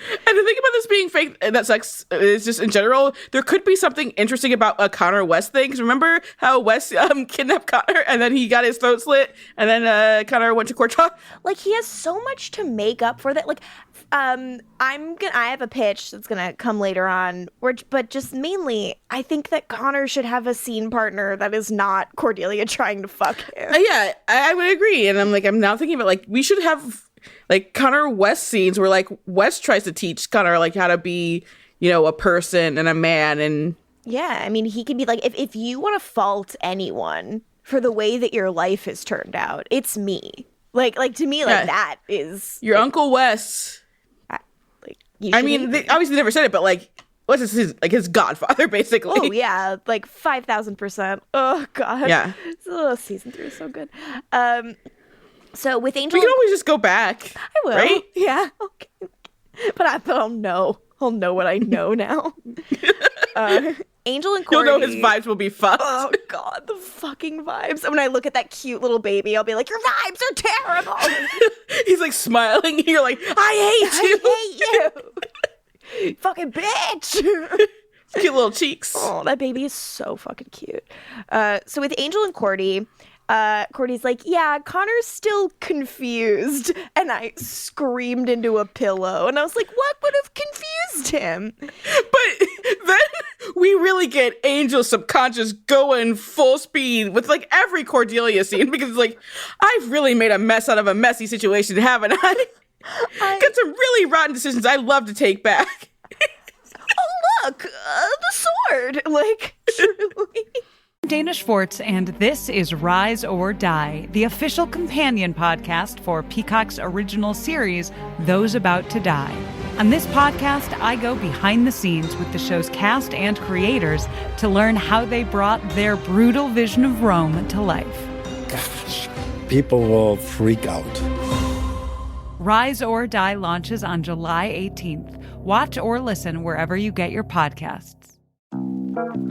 And the thing about this being fake, that sucks, is just in general, there could be something interesting about a Connor-Wes thing. Because remember how Wes kidnapped Connor, and then he got his throat slit, and then Connor went to court trial? Like, he has so much to make up for that. Like, I have a pitch that's gonna come later on, but just mainly, I think that Connor should have a scene partner that is not Cordelia trying to fuck him. Yeah, I would agree. And I'm now thinking about, like, we should have, like, Connor-Wes scenes where, like, Wes tries to teach Connor, like, how to be, you know, a person and a man. And yeah, I mean, he can be like, if you want to fault anyone for the way that your life has turned out, it's me. Like to me, like, that is your Uncle Wes. I mean, they obviously never said it, but like, Wes is his godfather, basically. Oh yeah, like 5,000%. Oh god. Yeah. Season 3 is so good. So with Angel, we can always just go back. I will. Right? Yeah. Okay. But I'll know what I know now. Angel and Cordy. You'll know his vibes will be fucked. Oh god, the fucking vibes. And when I look at that cute little baby, I'll be like, your vibes are terrible. He's like smiling. You're like, I hate you. Fucking bitch. Cute little cheeks. Oh, that baby is so fucking cute. So with Angel and Cordy, Cordy's like, yeah, Connor's still confused. And I screamed into a pillow. And I was like, what would have confused him? But then we really get Angel's subconscious going full speed with like every Cordelia scene, because it's like, I've really made a mess out of a messy situation, haven't I? Got some really rotten decisions I'd love to take back. Oh, look, the sword. Like, truly. Dana Schwartz, and this is Rise or Die, the official companion podcast for Peacock's original series, Those About to Die. On this podcast, I go behind the scenes with the show's cast and creators to learn how they brought their brutal vision of Rome to life. Gosh, people will freak out. Rise or Die launches on July 18th. Watch or listen wherever you get your podcasts.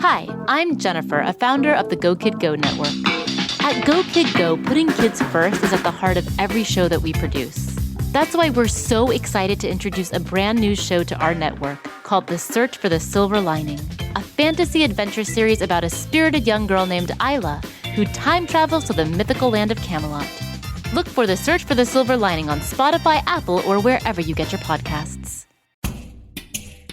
Hi, I'm Jennifer, a founder of the Go Kid Go network. At Go Kid Go, putting kids first is at the heart of every show that we produce. That's why we're so excited to introduce a brand new show to our network called The Search for the Silver Lining, a fantasy adventure series about a spirited young girl named Isla who time travels to the mythical land of Camelot. Look for The Search for the Silver Lining on Spotify, Apple, or wherever you get your podcasts.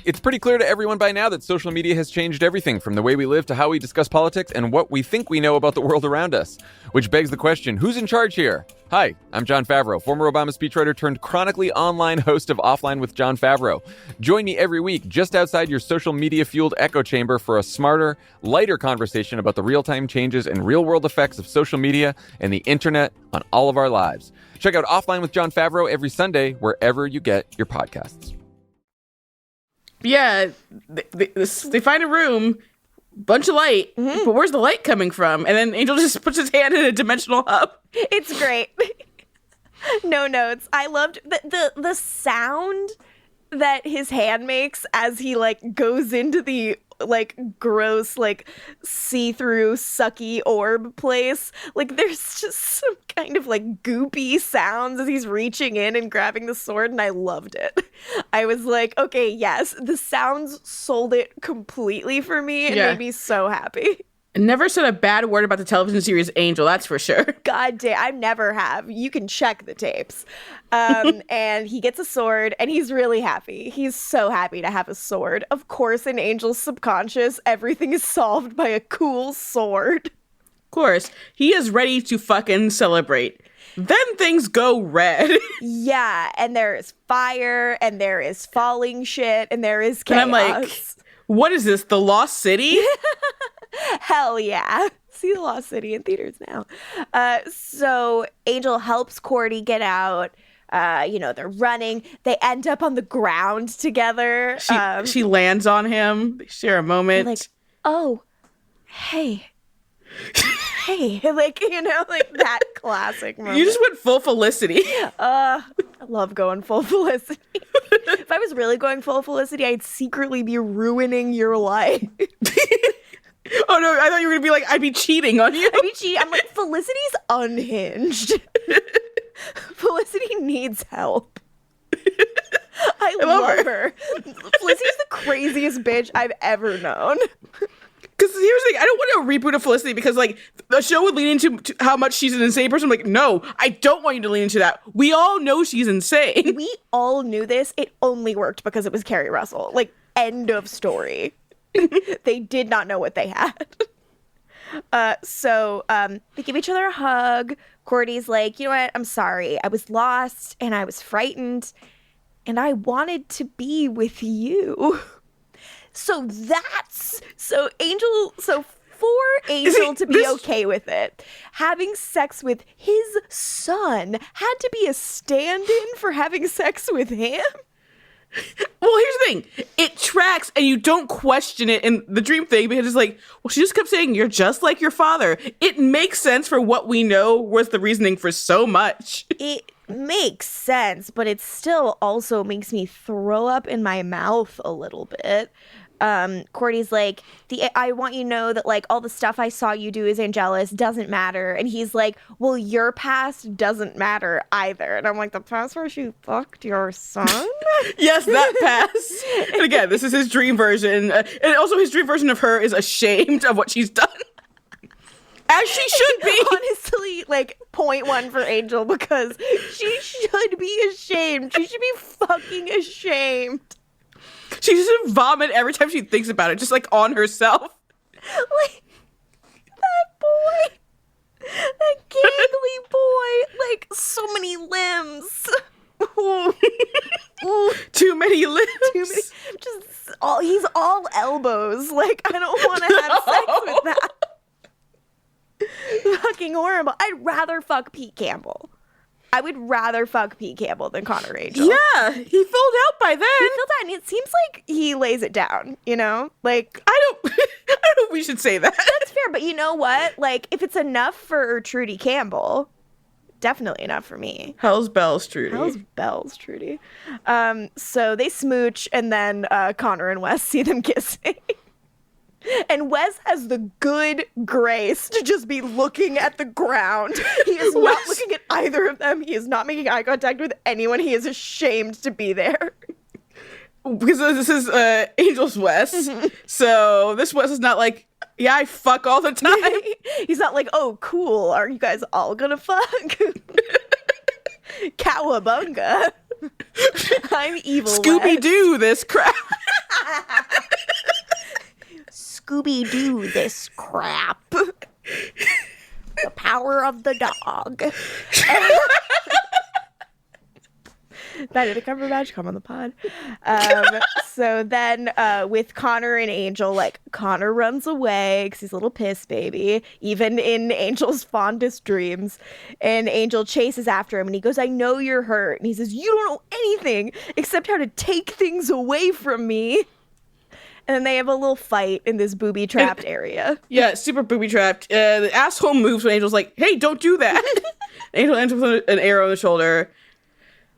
It's pretty clear to everyone by now that social media has changed everything from the way we live to how we discuss politics and what we think we know about the world around us. Which begs the question, who's in charge here? Hi, I'm Jon Favreau, former Obama speechwriter turned chronically online host of Offline with Jon Favreau. Join me every week just outside your social media-fueled echo chamber for a smarter, lighter conversation about the real-time changes and real-world effects of social media and the internet on all of our lives. Check out Offline with Jon Favreau every Sunday wherever you get your podcasts. Yeah, they find a room, bunch of light, but where's the light coming from? And then Angel just puts his hand in a dimensional hub. It's great. No notes. I loved the sound that his hand makes as he like goes into the like gross like see-through sucky orb place. Like there's just some kind of like goopy sounds as he's reaching in and grabbing the sword, and I loved it. I was like, okay, yes, the sounds sold it completely for me and made me so happy. I never said a bad word about the television series Angel, that's for sure. God damn, I never have. You can check the tapes. And he gets a sword, and he's really happy. He's so happy to have a sword. Of course, in Angel's subconscious, everything is solved by a cool sword. Of course. He is ready to fucking celebrate. Then things go red. Yeah, and there is fire, and there is falling shit, and there is chaos. And I'm like, what is this, the Lost City? Hell yeah. See the Lost City in theaters now. So Angel helps Cordy get out. They're running. They end up on the ground together. She lands on him. They share a moment. Like, oh, hey. Hey. Like, like that classic moment. You just went full Felicity. I love going full Felicity. If I was really going full Felicity, I'd secretly be ruining your life. Oh no, I thought you were gonna be like, I'd be cheating on you. I'd be cheating. I'm like, Felicity's unhinged. Felicity needs help. I love her. Felicity's the craziest bitch I've ever known. Because here's the thing, I don't want to reboot of Felicity because like the show would lean into how much she's an insane person. I'm like, no, I don't want you to lean into that. We all know she's insane. We all knew this. It only worked because it was Kerry Russell. Like, end of story. They did not know what they had. So they give each other a hug. Cordy's like, you know what? I'm sorry. I was lost and I was frightened and I wanted to be with you. So for Angel to be okay with it, having sex with his son had to be a stand-in for having sex with him. Well, here's the thing. It tracks and you don't question it in the dream thing because it's like, well, she just kept saying, you're just like your father. It makes sense for what we know was the reasoning for so much. It makes sense, but it still also makes me throw up in my mouth a little bit. Cordy's like, I want you to know that like all the stuff I saw you do as Angelus doesn't matter. And he's like, well, your past doesn't matter either. And I'm like, the past where she fucked your son? Yes, that past. And again, this is his dream version. And also his dream version of her is ashamed of what she's done. As she should be. Honestly, like, 0.1 for Angel because she should be ashamed. She should be fucking ashamed. She just vomit every time she thinks about it, just like on herself. Like, that boy. That gangly boy. Like, so many limbs. Ooh. Too many limbs. He's all elbows. Like, I don't want to have sex with that. Fucking horrible. I'd rather fuck Pete Campbell. I would rather fuck Pete Campbell than Connor Angel. Yeah, he filled out by then. He filled out, and it seems like he lays it down, you know? Like, I don't know if we should say that. That's fair, but you know what? Like, if it's enough for Trudy Campbell, definitely enough for me. Hell's bells, Trudy. Hell's bells, Trudy. So they smooch, and then Connor and Wes see them kissing. And Wes has the good grace to just be looking at the ground. He is not looking at either of them. He is not making eye contact with anyone. He is ashamed to be there. Because this is Angel's Wes. So this Wes is not like, yeah, I fuck all the time. He's not like, oh, cool. Are you guys all gonna fuck? Cowabunga. I'm evil. Scooby-Doo this crap. Scooby-Doo this crap. The power of the dog. Benedict Cumberbatch, come on the pod. So then with Connor and Angel, like, Connor runs away because he's a little piss baby, even in Angel's fondest dreams. And Angel chases after him and he goes, I know you're hurt. And he says, you don't know anything except how to take things away from me. And then they have a little fight in this booby-trapped area. Yeah, super booby-trapped. The asshole moves when Angel's like, hey, don't do that. Angel ends up with an arrow in the shoulder.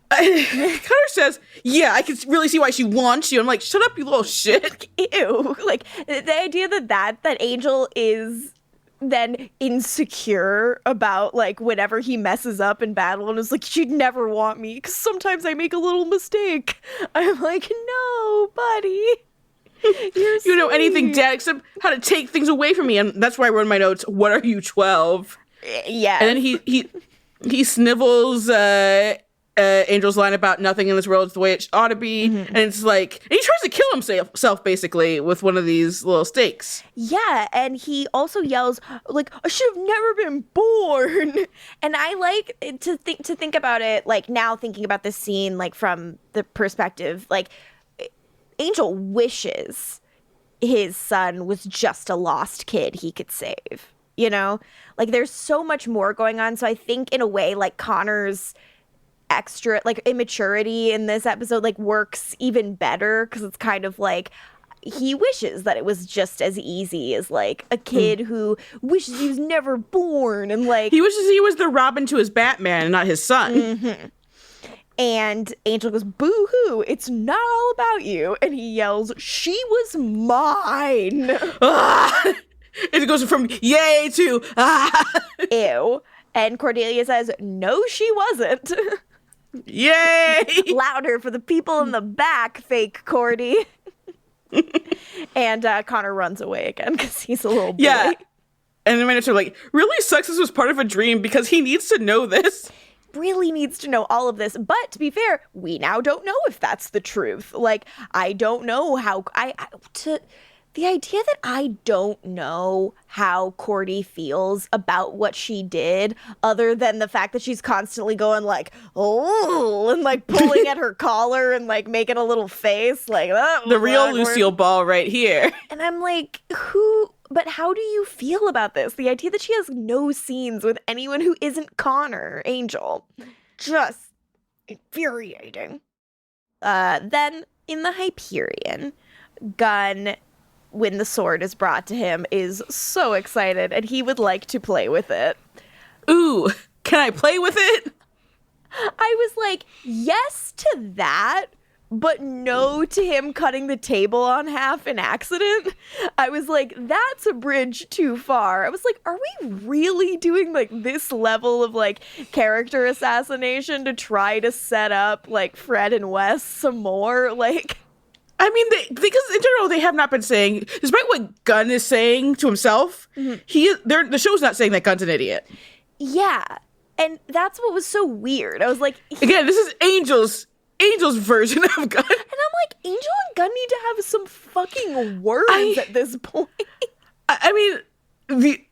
Connor says, yeah, I can really see why she wants you. I'm like, shut up, you little shit. Ew. Like, the idea that Angel is then insecure about, like, whenever he messes up in battle and is like, she'd never want me because sometimes I make a little mistake. I'm like, no, buddy. You know anything, Dad, except how to take things away from me. And that's why I wrote in my notes, what are you, 12? Yeah. And then he snivels Angel's line about nothing in this world is the way it ought to be. And it's like, and he tries to kill himself basically with one of these little stakes. Yeah, and he also yells like, I should have never been born. And I like to think about it, like, now thinking about this scene, like, from the perspective, like, Angel wishes his son was just a lost kid he could save, you know? Like, there's so much more going on. So I think in a way, like, Connor's extra, like, immaturity in this episode, like, works even better because it's kind of like he wishes that it was just as easy as, like, a kid who wishes he was never born, and, like, he wishes he was the Robin to his Batman and not his son. And Angel goes, boo-hoo, it's not all about you. And he yells, she was mine. It goes from yay to ew. And Cordelia says, no, she wasn't. Yay! Louder for the people in the back, fake Cordy. And Connor runs away again because he's a little boy. Yeah. And the minutes are like, really sucks this was part of a dream because he needs to know this. Really needs to know all of this. But to be fair, we now don't know if that's the truth. Like, I don't know how the idea that I don't know how Cordy feels about what she did, other than the fact that she's constantly going like, oh, and like pulling at her collar and like making a little face, like the real Lucille Ball right here. And I'm like, but how do you feel about this? The idea that she has no scenes with anyone who isn't Connor, Angel. Just infuriating. Then in the Hyperion, Gunn, when the sword is brought to him, is so excited and he would like to play with it. Ooh, can I play with it? I was like, yes to that, but no to him cutting the table on half in accident. I was like, that's a bridge too far. I was like, are we really doing like this level of like character assassination to try to set up like Fred and Wes some more? Like, I mean, because in general, they have not been saying, despite what Gunn is saying to himself, the show's not saying that Gunn's an idiot. Yeah. And that's what was so weird. I was like, again, this is Angel's version of Gunn. And I'm like, Angel and Gunn need to have some fucking words at this point. I mean,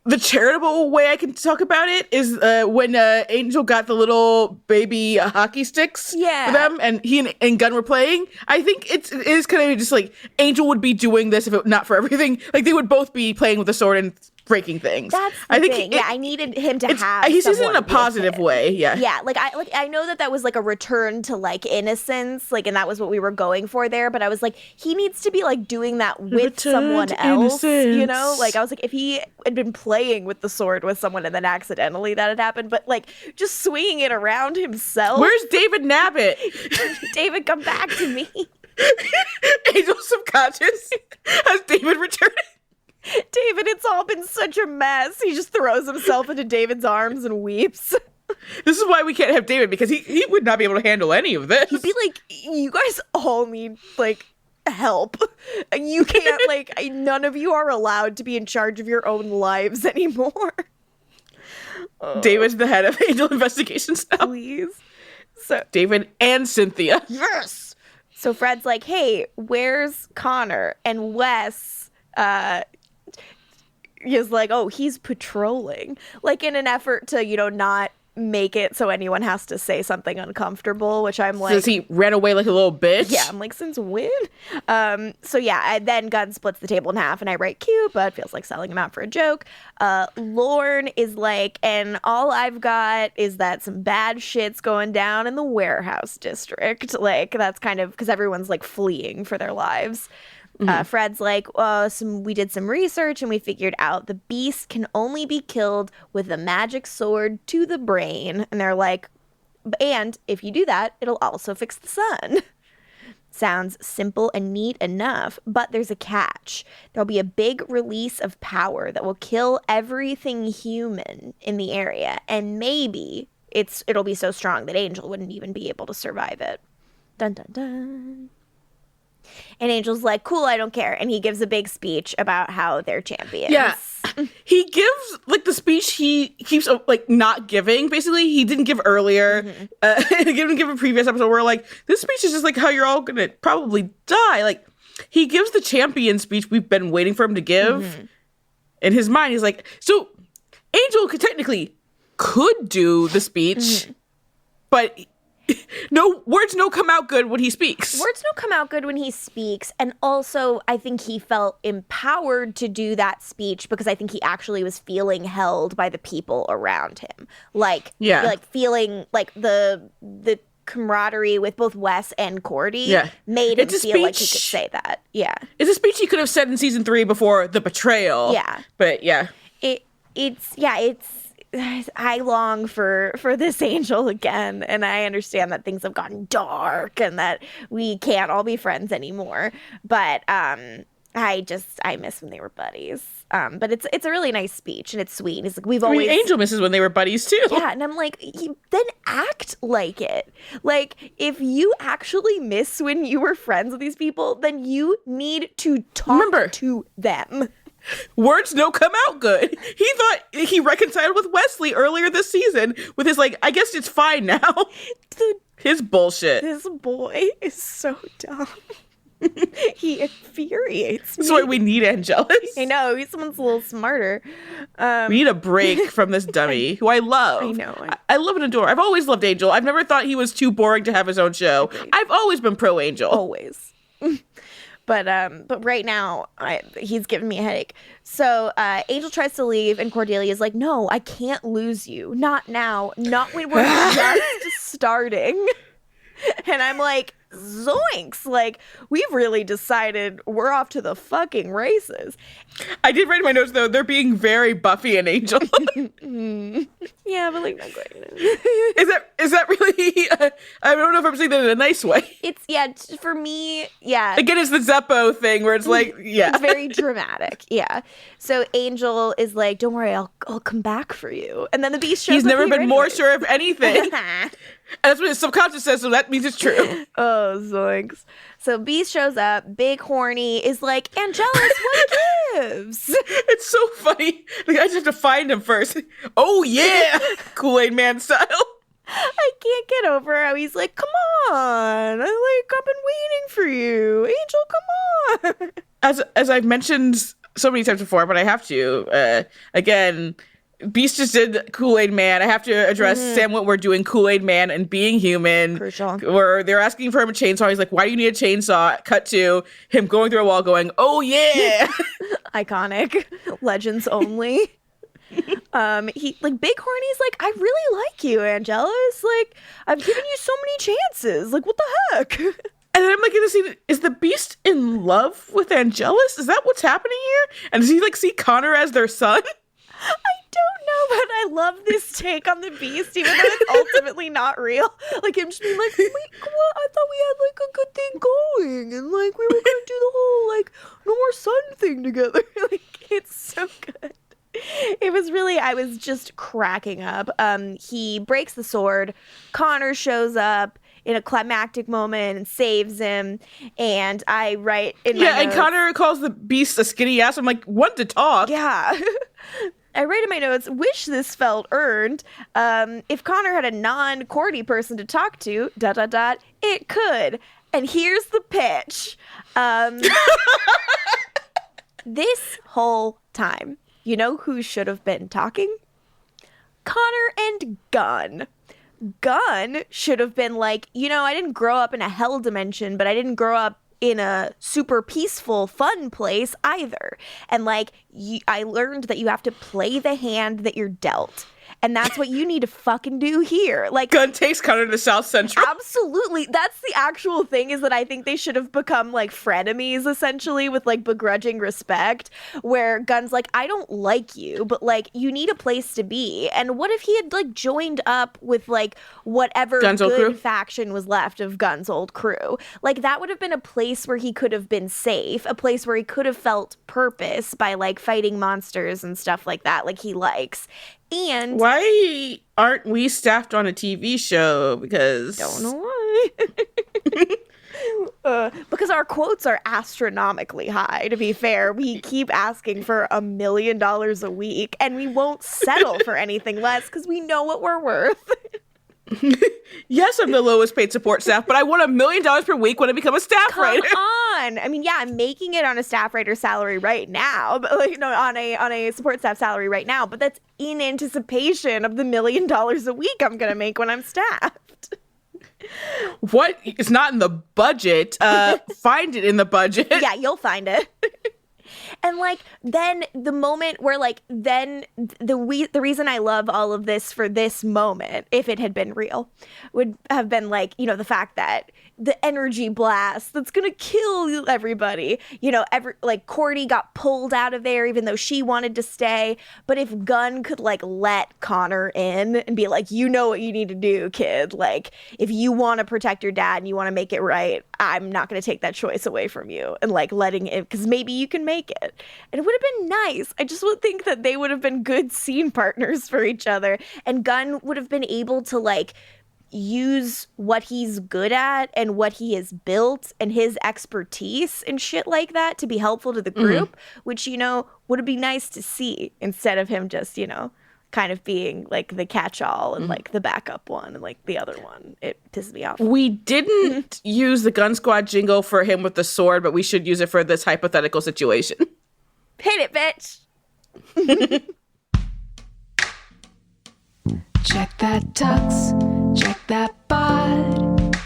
the charitable way I can talk about it is when Angel got the little baby hockey sticks for them, and he and Gunn were playing. I think it is kind of just like Angel would be doing this if it not for everything. Like they would both be playing with the sword and breaking things. That's the thing. I needed him to have. He sees it in a positive way. Yeah. Like I know that was like a return to like innocence, like, and that was what we were going for there. But I was like, he needs to be like doing that with someone else. Innocence. You know, like I was like, if he had been playing with the sword with someone and then accidentally that had happened, but like just swinging it around himself. Where's David Nabbit? David, come back to me. Angel's subconscious has David returning. David, it's all been such a mess. He just throws himself into David's arms and weeps. This is why we can't have David, because he would not be able to handle any of this. He'd be like, you guys all need, like, help. You can't, like, none of you are allowed to be in charge of your own lives anymore. David's the head of Angel Investigations now. Please. So David and Cynthia. Yes. So Fred's like, hey, where's Connor? And Wes is like, oh, he's patrolling. Like, in an effort to, not make it so anyone has to say something uncomfortable, which I'm like... Since he ran away like a little bitch? Yeah, I'm like, since when? So yeah, then Gunn splits the table in half, and I write cute, but feels like selling him out for a joke. Lorne is like, and all I've got is that some bad shit's going down in the warehouse district. Like, that's kind of... Because everyone's, like, fleeing for their lives. Fred's like, we did some research and we figured out the beast can only be killed with a magic sword to the brain. And they're like, and if you do that, it'll also fix the sun. Sounds simple and neat enough, but there's a catch. There'll be a big release of power that will kill everything human in the area. And maybe it'll be so strong that Angel wouldn't even be able to survive it. Dun, dun, dun. And Angel's like, cool, I don't care. And he gives a big speech about how they're champions. Yeah. He gives, like, the speech he keeps, like, not giving, basically. He didn't give earlier. He didn't give a previous episode where, like, this speech is just, like, how you're all going to probably die. Like, he gives the champion speech we've been waiting for him to give. In his mind, he's like, so Angel could do the speech, but... Words don't come out good when he speaks. Words don't come out good when he speaks. And also, I think he felt empowered to do that speech because I think he actually was feeling held by the people around him. Like feeling like the camaraderie with both Wes and Cordy made him feel like he could say that. Yeah. It's a speech he could have said in season 3 before the betrayal. Yeah. But yeah. It's I long for this Angel again, and I understand that things have gotten dark and that we can't all be friends anymore. But I miss when they were buddies. But it's a really nice speech and it's sweet. It's like Angel misses when they were buddies too. Yeah, and I'm like, then act like it. Like, if you actually miss when you were friends with these people, then you need to talk to them. Words don't come out good. He thought he reconciled with Wesley earlier this season with his, like, I guess it's fine now. His bullshit. This boy is so dumb. He infuriates me. That's why we need Angelus. I know. Someone's a little smarter. We need a break from this dummy who I love. I know. I love and adore. I've always loved Angel. I've never thought he was too boring to have his own show. Agreed. I've always been pro Angel. Always. But right now, he's giving me a headache. So Angel tries to leave, and Cordelia's like, no, I can't lose you. Not now. Not when we're just starting. And I'm like, zoinks. Like, we've really decided we're off to the fucking races. I did write in my notes, though, they're being very Buffy and Angel. Yeah, but, like, not great. Is that really... I don't know if I'm saying that in a nice way. It's, for me, yeah. Again, it's the Zeppo thing where it's like, yeah. It's very dramatic, yeah. So Angel is like, don't worry, I'll come back for you. And then the Beast shows He's up never here been more sure of anything. And that's what his subconscious says, so that means it's true. Oh, zoinks. So Beast shows up, big horny, is like, Angelus, what gives? It's so funny. Like, I just have to find him first. Oh, yeah! Kool-Aid Man style. I can't get over how he's like, come on. I've been waiting for you. Angel, come on. As I've mentioned so many times before, but I have to, again... Beast just did Kool-Aid Man. I have to address Sam Witwer doing Kool-Aid Man and being human. Crucial. Where they're asking for him a chainsaw. He's like, why do you need a chainsaw? Cut to him going through a wall going, oh yeah. Iconic. Legends only. He, like, big horny's like, I really like you, Angelus. Like, I've given you so many chances. Like, what the heck? And then I'm like in the scene, is the Beast in love with Angelus? Is that what's happening here? And does he, like, see Connor as their son? don't know, but I love this take on the Beast, even though it's ultimately not real. Like him just being like, wait, what? I thought we had like a good thing going, and like we were gonna do the whole like no more sun thing together. Like it's so good. It was really, I was just cracking up. He breaks the sword. Connor shows up in a climactic moment and saves him. And I write in my notes, and Connor calls the Beast a skinny ass. I'm like, what to talk? Yeah. I write in my notes, wish this felt earned. If Connor had a non-Cordy person to talk to, ... it could. And here's the pitch. This whole time, you know who should have been talking? Connor and Gunn. Gunn should have been like, I didn't grow up in a hell dimension, but I didn't grow up in a super peaceful, fun place either. And like, I learned that you have to play the hand that you're dealt. And that's what you need to fucking do here. Like, Gunn takes Connor to South Central. Absolutely. That's the actual thing, is that I think they should have become like frenemies, essentially, with like begrudging respect, where Gunn's like, I don't like you, but like you need a place to be. And what if he had like joined up with like whatever Gunn's good faction was left of Gunn's old crew? Like that would have been a place where he could have been safe, a place where he could have felt purpose by like fighting monsters and stuff like that, like he likes. And why aren't we staffed on a TV show? Because don't know why. Because our quotes are astronomically high, to be fair. We keep asking for $1 million a week, and we won't settle for anything less because we know what we're worth. Yes, I'm the lowest paid support staff, but I want $1 million per week when I become a staff writer. Come on. I mean, yeah, I'm making it on a staff writer salary right now, but like, on a support staff salary right now, but that's in anticipation of the $1 million a week I'm going to make when I'm staffed. What? It's not in the budget. Find it in the budget. Yeah, you'll find it. And like then the moment where like then the reason I love all of this for this moment, if it had been real, would have been like, the fact that the energy blast that's gonna kill everybody, like Cordy got pulled out of there even though she wanted to stay. But if Gunn could like let Connor in and be like, you know what you need to do, kid, like if you want to protect your dad and you want to make it right, I'm not going to take that choice away from you, and like letting it, because maybe you can make it. And it would have been nice. I just would think that they would have been good scene partners for each other, and Gunn would have been able to like use what he's good at and what he has built and his expertise and shit like that to be helpful to the group, which, would be nice to see, instead of him just, kind of being like the catch-all and like the backup one and like the other one. It pisses me off. We didn't use the Gunn Squad jingle for him with the sword, but we should use it for this hypothetical situation. Hit it, bitch. Check that tux, check that bod.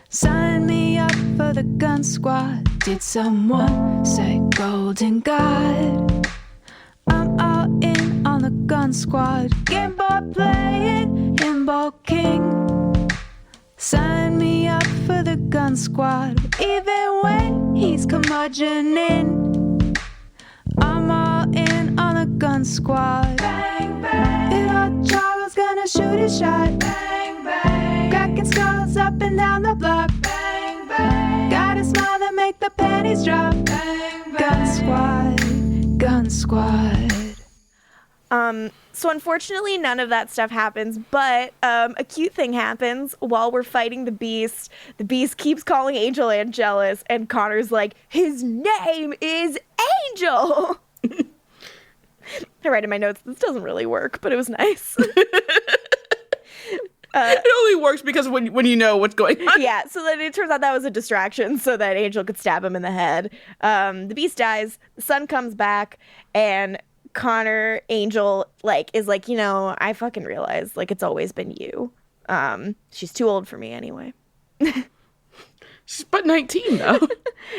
Sign me up for the Gunn Squad. Did someone say Golden God? I'm all in on the Gunn Squad. Game boy playing, Himbo King. Sign me up for the Gunn Squad. Even when he's curmudgeoning, I'm all in on the Gunn Squad. Bang, bang. If a Charles gonna shoot his shot. Bang, bang. Cracking skulls up and down the block. Bang, bang. Got a smile that make the panties drop. Bang, bang. Gunn Squad, Gunn Squad. So unfortunately, none of that stuff happens, but a cute thing happens while we're fighting the Beast. The Beast keeps calling Angel Angelus, and Connor's like, his name is Angel! I write in my notes, this doesn't really work, but it was nice. It only works because when you know what's going on. Yeah, so then it turns out that was a distraction so that Angel could stab him in the head. The Beast dies, the sun comes back, and Connor, Angel, is like, I fucking realized, it's always been you. She's too old for me anyway. She's but 19, though.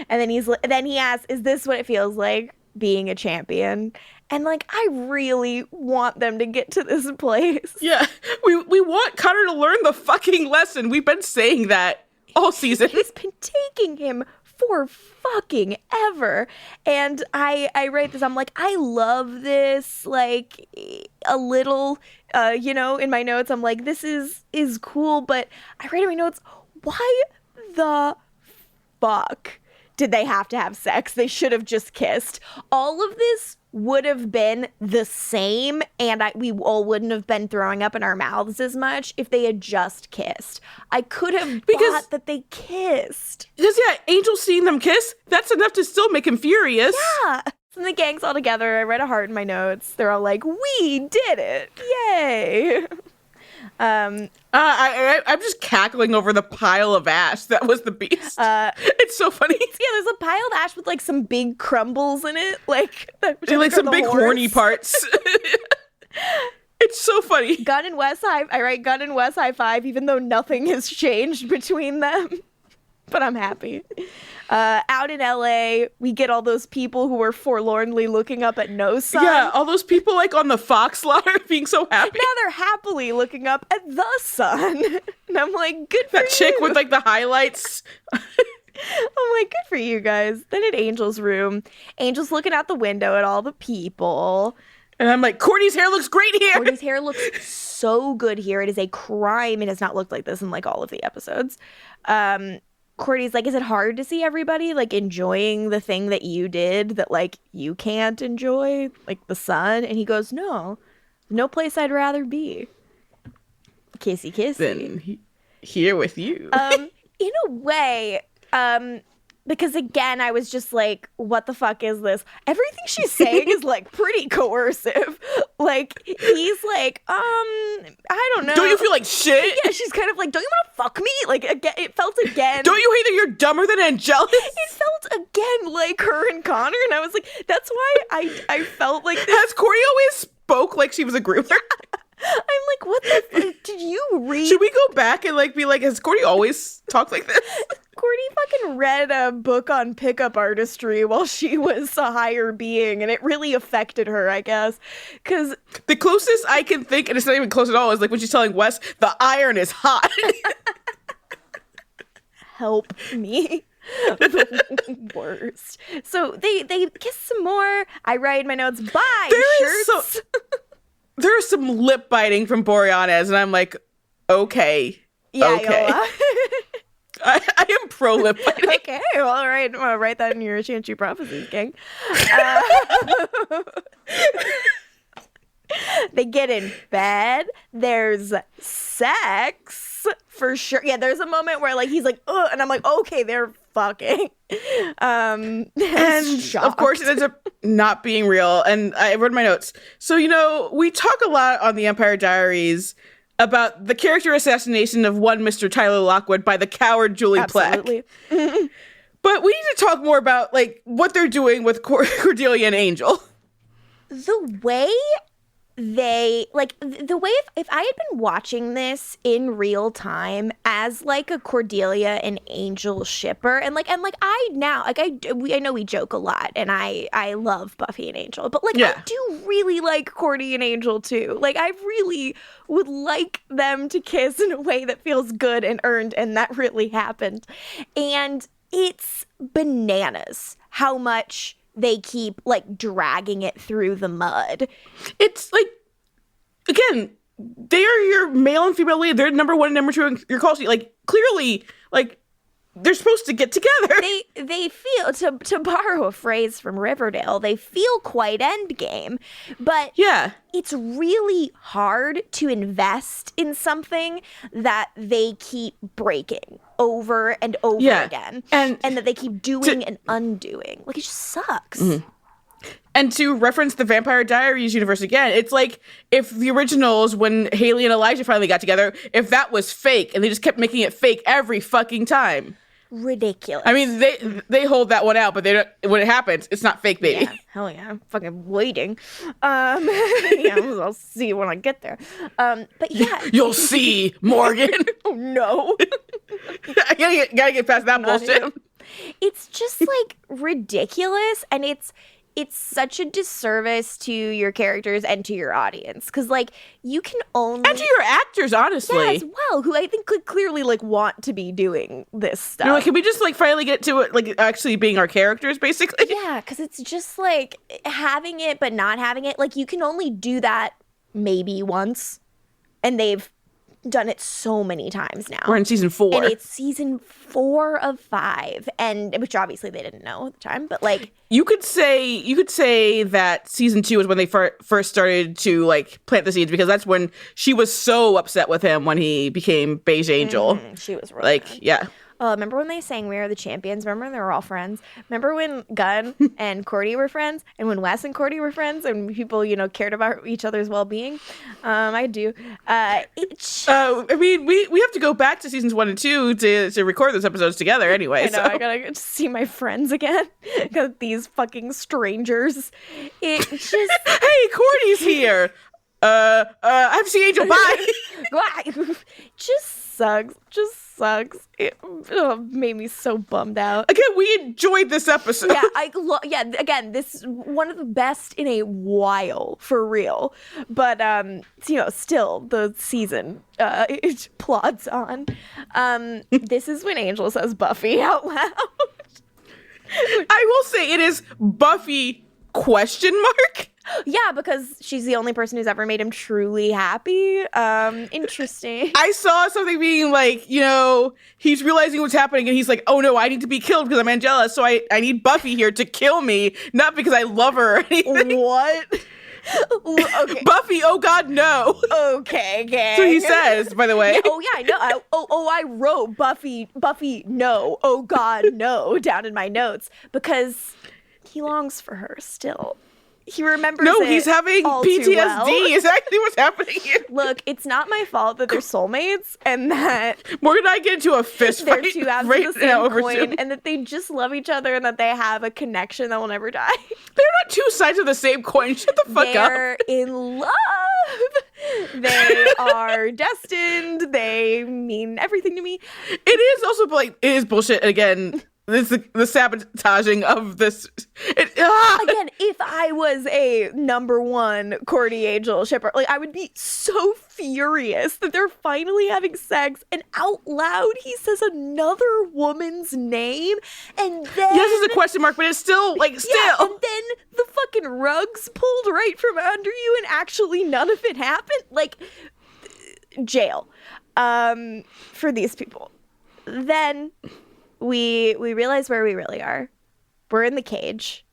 And then he asks, is this what it feels like being a champion? And, I really want them to get to this place. Yeah, we want Connor to learn the fucking lesson. We've been saying that all season. It's been taking him for fucking ever. And I write this, I'm like, I love this, like, a little, in my notes, I'm like, this is cool, but I write in my notes, why the fuck did they have to have sex? They should have just kissed. All of this would have been the same, and we all wouldn't have been throwing up in our mouths as much if they had just kissed. I could have thought that they kissed. Because, Angel seeing them kiss, that's enough to still make him furious. Yeah. And the gang's all together. I read a heart in my notes. They're all like, we did it. Yay. I'm just cackling over the pile of ash that was the beast. It's so funny. Yeah, there's a pile of ash with like some big crumbles in it, like some big horny parts. It's so funny. Gunn and Wes high five, even though nothing has changed between them. But I'm happy. Out in LA, we get all those people who were forlornly looking up at no sun. Yeah, all those people like on the Fox ladder being so happy. Now they're happily looking up at the sun. And I'm like, good for you. That chick with like the highlights. I'm like, good for you guys. Then at Angel's room, Angel's looking out the window at all the people. And I'm like, Courtney's hair looks great here. Courtney's hair looks so good here. It is a crime. It has not looked like this in like all of the episodes. Courtney's like, is it hard to see everybody like enjoying the thing that you did that like you can't enjoy, like the sun? And he goes, no place I'd rather be. Kissy kissy. Then here with you. In a way, because again, I was just like, what the fuck is this? Everything she's saying is like pretty coercive. Like, he's like, I don't know. Don't you feel like shit? Yeah, she's kind of like, don't you want to fuck me? Like, again, it felt again. Don't you hate that you're dumber than Angelus? It felt again like her and Connor, and I was like, that's why I felt like this. Has Corey always spoke like she was a groomer? I'm like, what the fuck? Did you read? Should we go back and like be like, has Corey always talked like this? Courtney fucking read a book on pickup artistry while she was a higher being, and it really affected her, I guess. Because the closest I can think, and it's not even close at all, is like when she's telling Wes, the iron is hot. Help me. Worst. So they kiss some more. I write in my notes, bye, shirts. There's some lip biting from Boreanaz, and I'm like, okay. Yeah, okay. I am pro lip biting. Okay, well, all right. I'm gonna write that in your Chantry Prophecies, gang. They get in bed. There's sex for sure. Yeah, there's a moment where like he's like, ugh, and I'm like, okay, they're fucking. And of course it ends up not being real. And I read my notes. So, we talk a lot on the Empire Diaries about the character assassination of one Mr. Tyler Lockwood by the coward Julie Absolutely. Plec. But we need to talk more about like what they're doing with Cordelia and Angel. The way if I had been watching this in real time as like a Cordelia and Angel shipper, and I know we joke a lot, and I love Buffy and Angel, but like I do really like Cordy and Angel too. Like I really would like them to kiss in a way that feels good and earned, and that really happened. And it's bananas how much they keep like dragging it through the mud. It's like, again, they are your male and female lead. They're number one and number two in your call sheet. Like, clearly, like, they're supposed to get together. They feel, to borrow a phrase from Riverdale, they feel quite endgame. But yeah, it's really hard to invest in something that they keep breaking over and over again. And that they keep doing and undoing. Like, it just sucks. Mm-hmm. And to reference the Vampire Diaries universe again, it's like if the originals, when Haley and Elijah finally got together, if that was fake and they just kept making it fake every fucking time. Ridiculous. I mean, they hold that one out, but they don't, when it happens, it's not fake, baby. Yeah, hell yeah. I'm fucking waiting. Yeah, I'll see you when I get there. But yeah. You'll see, Morgan. Oh, no. I gotta get past that bullshit. It's just like ridiculous, and it's it's such a disservice to your characters and to your audience. Because, like, you can only... And to your actors, honestly. Yeah, as well, who I think could clearly, like, want to be doing this stuff. Like, can we just, like, finally get to it, like, actually being our characters, basically? Yeah, because it's just, like, having it but not having it. Like, you can only do that maybe once. And they've done it so many times now. We're in season 4. And it's season 4 of 5. And which obviously they didn't know at the time, but like you could say that season 2 is when they first started to like plant the seeds, because that's when she was so upset with him when he became Beige Angel. She was really like, mad. yeah. Remember when they sang We Are the Champions? Remember when they were all friends? Remember when Gunn and Cordy were friends? And when Wes and Cordy were friends? And people, cared about each other's well-being? I do. I mean, we have to go back to seasons 1 and 2 to record those episodes together anyway. I know, I gotta get to see my friends again. Because these fucking strangers. It just... Hey, Cordy's here! I'm seeing Angel, bye! Just sucks. It made me so bummed out. Again, we enjoyed this episode. Yeah, again, this is one of the best in a while, for real. But, still, the season, it plods on. This is when Angel says Buffy out loud. I will say it is Buffy ? Yeah, because she's the only person who's ever made him truly happy. Interesting. I saw something being like, he's realizing what's happening and he's like, oh no, I need to be killed because I'm Angela, so I need Buffy here to kill me, not because I love her or anything. What? Okay. Buffy, oh God, no. Okay, gang. So he says, by the way. Yeah, I know. I wrote Buffy, no. Oh God, no, down in my notes because he longs for her still. He remembers he's having PTSD. Well. Exactly what's happening here. Look, it's not my fault that they're soulmates and that Morgan and I get into a fist fight. They're two halves of the same coin, and that they just love each other and that they have a connection that will never die. They're not two sides of the same coin. Shut the fuck up. They're in love. They are destined. They mean everything to me. It is also like it is bullshit again. This the sabotaging of this. Again, if I was a number 1 Cordy Angel shipper, like I would be so furious that they're finally having sex, and out loud he says another woman's name, and then yes, it's a question mark, but it's still like yeah, and then the fucking rug's pulled right from under you, and actually none of it happened. Like jail, for these people. Then. We realize where we really are. We're in the cage.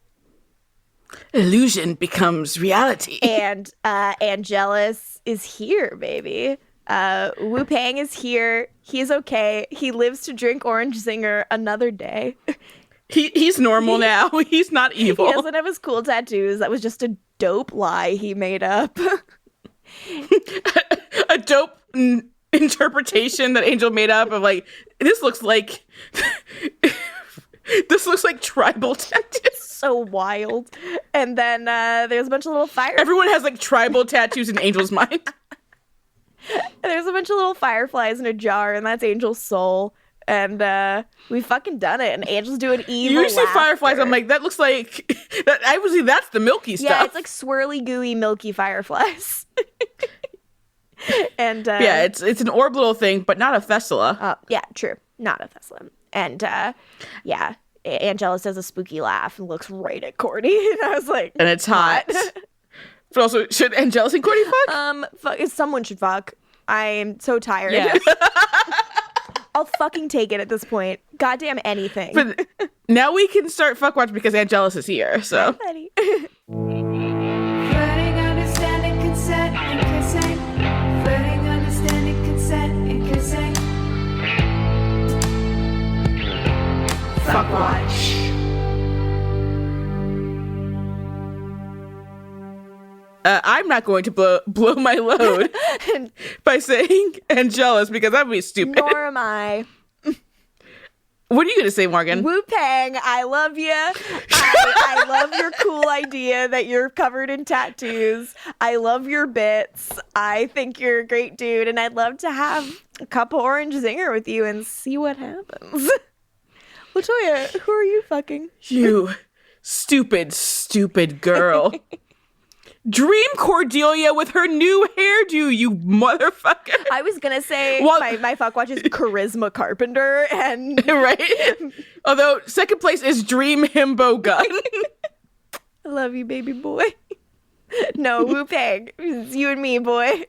Illusion becomes reality. And Angelus is here, baby. Wu Pang is here. He's okay. He lives to drink Orange Zinger another day. He's normal now. He's not evil. He doesn't have his cool tattoos. That was just a dope lie he made up. a dope interpretation that Angel made up of like, this looks like tribal tattoos. So wild. And then there's a bunch of little fire. Everyone has like tribal tattoos in Angel's mind. There's a bunch of little fireflies in a jar, and that's Angel's soul. And we fucking done it. And Angel's doing evil. You see fireflies, I'm like, that looks like that. I would say that's the milky stuff. Yeah, it's like swirly, gooey, milky fireflies. And yeah, it's an orbital thing, but not a Thessala. Yeah, true, not a Thessala. And yeah, Angela says a spooky laugh and looks right at Cordy, and I was like, and it's hot. But also, should Angelus and Cordy fuck? Someone should fuck. I'm so tired. Yes. I'll fucking take it at this point. Goddamn anything. But now we can start fuck watch because Angelus is here. So. Fuck watch. I'm not going to blow my load by saying Angelus because that would be stupid. Nor am I. What are you going to say, Morgan? Wu Pang, I love you. I love your cool idea that you're covered in tattoos. I love your bits. I think you're a great dude, and I'd love to have a cup of Orange Zinger with you and see what happens. LaToya, who are you fucking? You Stupid, stupid girl. Dream Cordelia with her new hairdo, you motherfucker. I was gonna say my fuck watch is Charisma Carpenter, and right. Although second place is Dream Himbo Gunn. I love you, baby boy. No, Wu Peng. It's you and me, boy.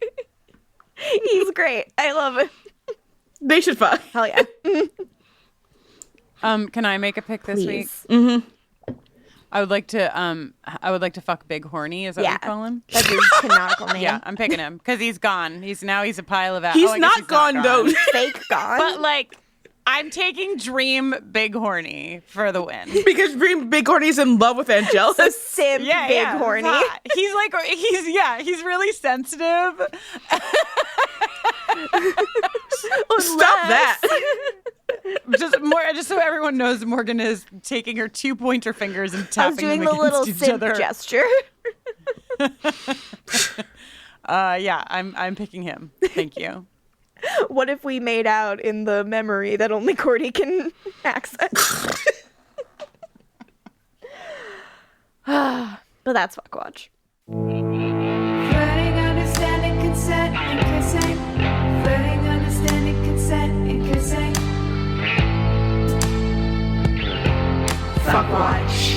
He's great. I love him. They should fuck. Hell yeah. Can I make a pick this week? Mm-hmm. I would like to fuck Big Horny. Is that what you call him? That's his canonical name. Yeah, I'm picking him because he's gone. He's a pile of ass. He's not gone though. He's fake gone. But like, I'm taking Dream Big Horny for the win. Because Dream Big Horny's in love with Angela. So simp Big Horny. He's really sensitive. Stop that. Just so everyone knows, Morgan is taking her 2 pointer fingers and tapping I was doing them the little against each simp other. gesture. I'm picking him. Thank you. What if we made out in the memory that only Cordy can access? But that's fuck watch. Flirting, understanding, consent, and kissing. Flirting, understanding, consent, and kissing. Fuck watch.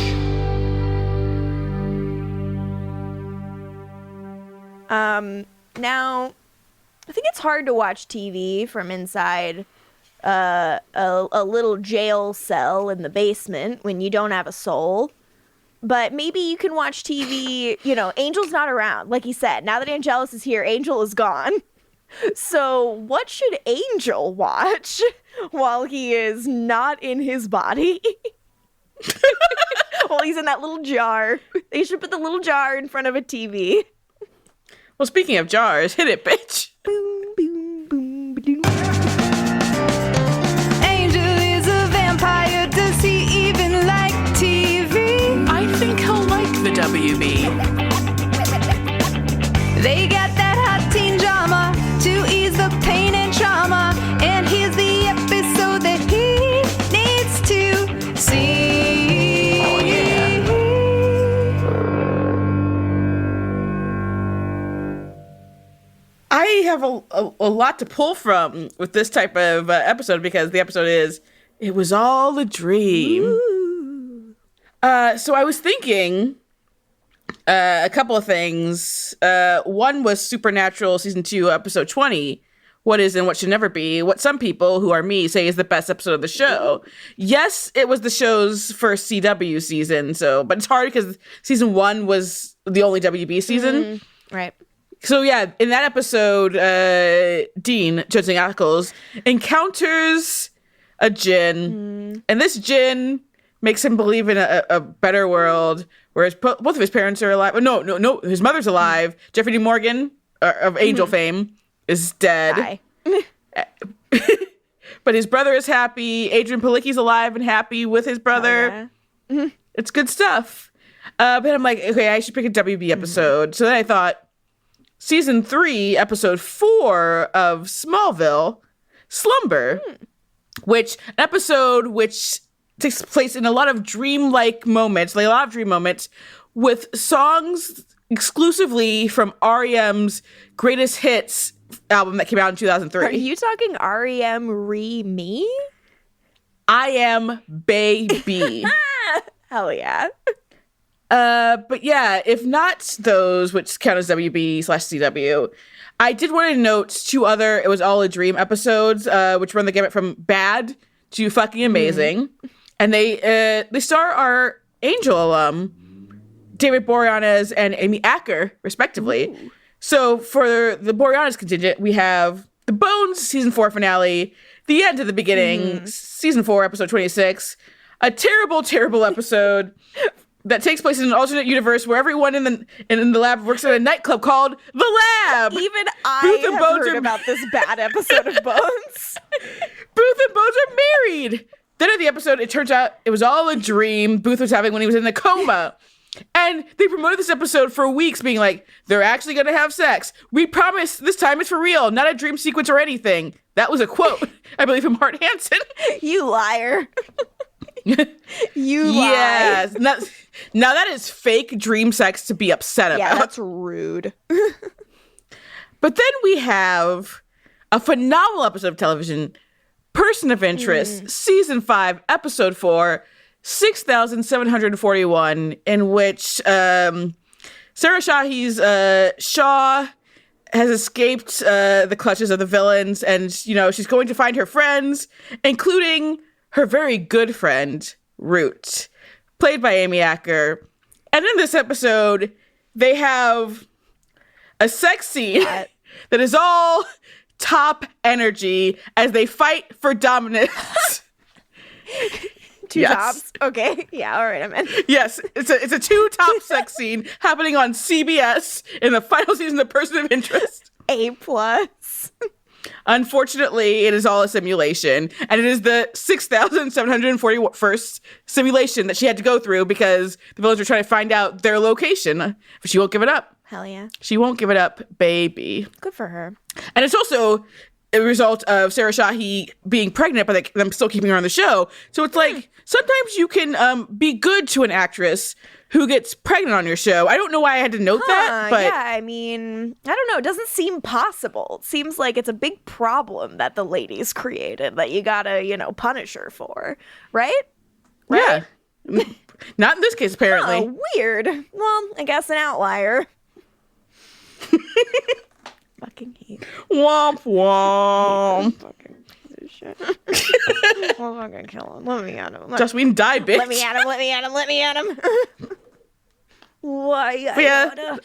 Now, I think it's hard to watch TV from inside a little jail cell in the basement when you don't have a soul. But maybe you can watch TV, Angel's not around. Like he said, now that Angelus is here, Angel is gone. So what should Angel watch while he is not in his body? While he's in that little jar. They should put the little jar in front of a TV. Well, speaking of jars, hit it, bitch. Boom, boom, boom, boom. Angel is a vampire. Does he even like TV? I think he'll like the WB. They got that hot teen drama to ease the pain and trauma. And here's the episode that he needs to see. Oh, yeah. I have a lot to pull from with this type of episode because the episode is, it was all a dream. So I was thinking a couple of things. One was Supernatural Season 2, Episode 20, What Is and What Should Never Be, what some people, who are me, say is the best episode of the show. Yes, it was the show's first CW season, but it's hard because Season 1 was the only WB season. Right. So yeah, in that episode, Dean, Jensen Ackles, encounters a djinn, and this djinn makes him believe in a better world, whereas both of his parents are alive. No, his mother's alive. Jeffrey D. Morgan, of Angel fame, is dead. But his brother is happy. Adrian Palicki's alive and happy with his brother. Oh, yeah. It's good stuff. But I'm like, okay, I should pick a WB episode. So then I thought, Season 3, Episode 4 of Smallville, Slumber, which takes place in a lot of dream-like moments, like a lot of dream moments, with songs exclusively from R.E.M's Greatest Hits album that came out in 2003. Are you talking R.E.M. Re-Me? I Am Baby. Hell yeah. But yeah, if not those, which count as WB/CW, I did want to note 2 other It Was All a Dream episodes, which run the gamut from bad to fucking amazing. And they star our Angel alum, David Boreanaz and Amy Acker, respectively. Ooh. So for the Boreanaz contingent, we have The Bones Season 4 finale, The End of the Beginning, Season 4, Episode 26, a terrible, terrible episode that takes place in an alternate universe where everyone in the lab works at a nightclub called The Lab. Even I have heard about this bad episode of Bones. Booth and Bones are married. Then at the episode, it turns out it was all a dream Booth was having when he was in a coma. And they promoted this episode for weeks, being like, they're actually going to have sex. We promise this time it's for real, not a dream sequence or anything. That was a quote, I believe, from Hart Hansen. You liar. You yes, lie. Now that is fake dream sex to be upset about. Yeah, that's rude. But then we have a phenomenal episode of television, Person of Interest, Season 5, Episode 4, 6,741, in which Sarah Shahi's Shaw has escaped the clutches of the villains, and, you know, she's going to find her friends, including her very good friend, Root, played by Amy Acker. And in this episode, they have a sex scene that is all top energy as they fight for dominance. Two tops? Okay. Yeah, all right, I'm in. Yes, it's a two-top sex scene happening on CBS in the final season of Person of Interest. A+. Unfortunately, it is all a simulation, and it is the 6,741st simulation that she had to go through because the villains were trying to find out their location, but she won't give it up. Hell yeah. She won't give it up, baby. Good for her. And it's also a result of Sarah Shahi being pregnant, but them still keeping her on the show. So it's like, sometimes you can be good to an actress who gets pregnant on your show. I don't know why I had to note that, but... Yeah, I mean, I don't know. It doesn't seem possible. It seems like it's a big problem that the ladies created that you gotta, you know, punish her for. Right? Yeah. Not in this case, apparently. Oh, weird. Well, I guess an outlier. Fucking hate. Womp womp. Fucking piece of shit. I'm fucking kill him. Let me at him. Justine, die, bitch. Let me at him. Let me at him. Let me at him. Why? Yeah.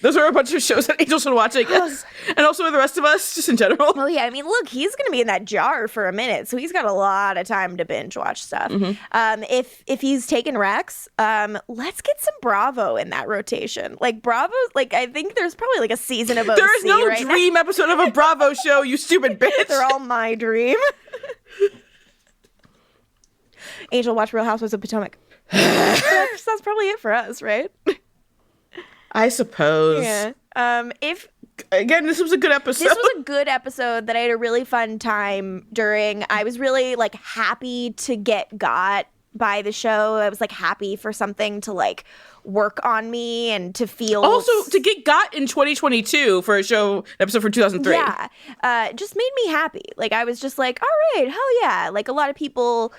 Those are a bunch of shows that Angel should watch, I guess. And also the rest of us, just in general. Well, yeah, I mean, look, he's going to be in that jar for a minute, so he's got a lot of time to binge watch stuff. If he's taking Rex, let's get some Bravo in that rotation. Like, Bravo, like, I think there's probably like a season of OC There is no right dream episode of a Bravo show, you stupid bitch. They're all my dream. Angel, watch Real Housewives of Potomac. That's probably it for us, right? I suppose. Yeah. Again, this was a good episode. This was a good episode that I had a really fun time during. I was really like happy to get got by the show. I was like happy for something to like work on me and to feel. Also, to get got in 2022 for a show episode from 2003. Yeah. Just made me happy. Like I was just like, all right, hell yeah. Like a lot of people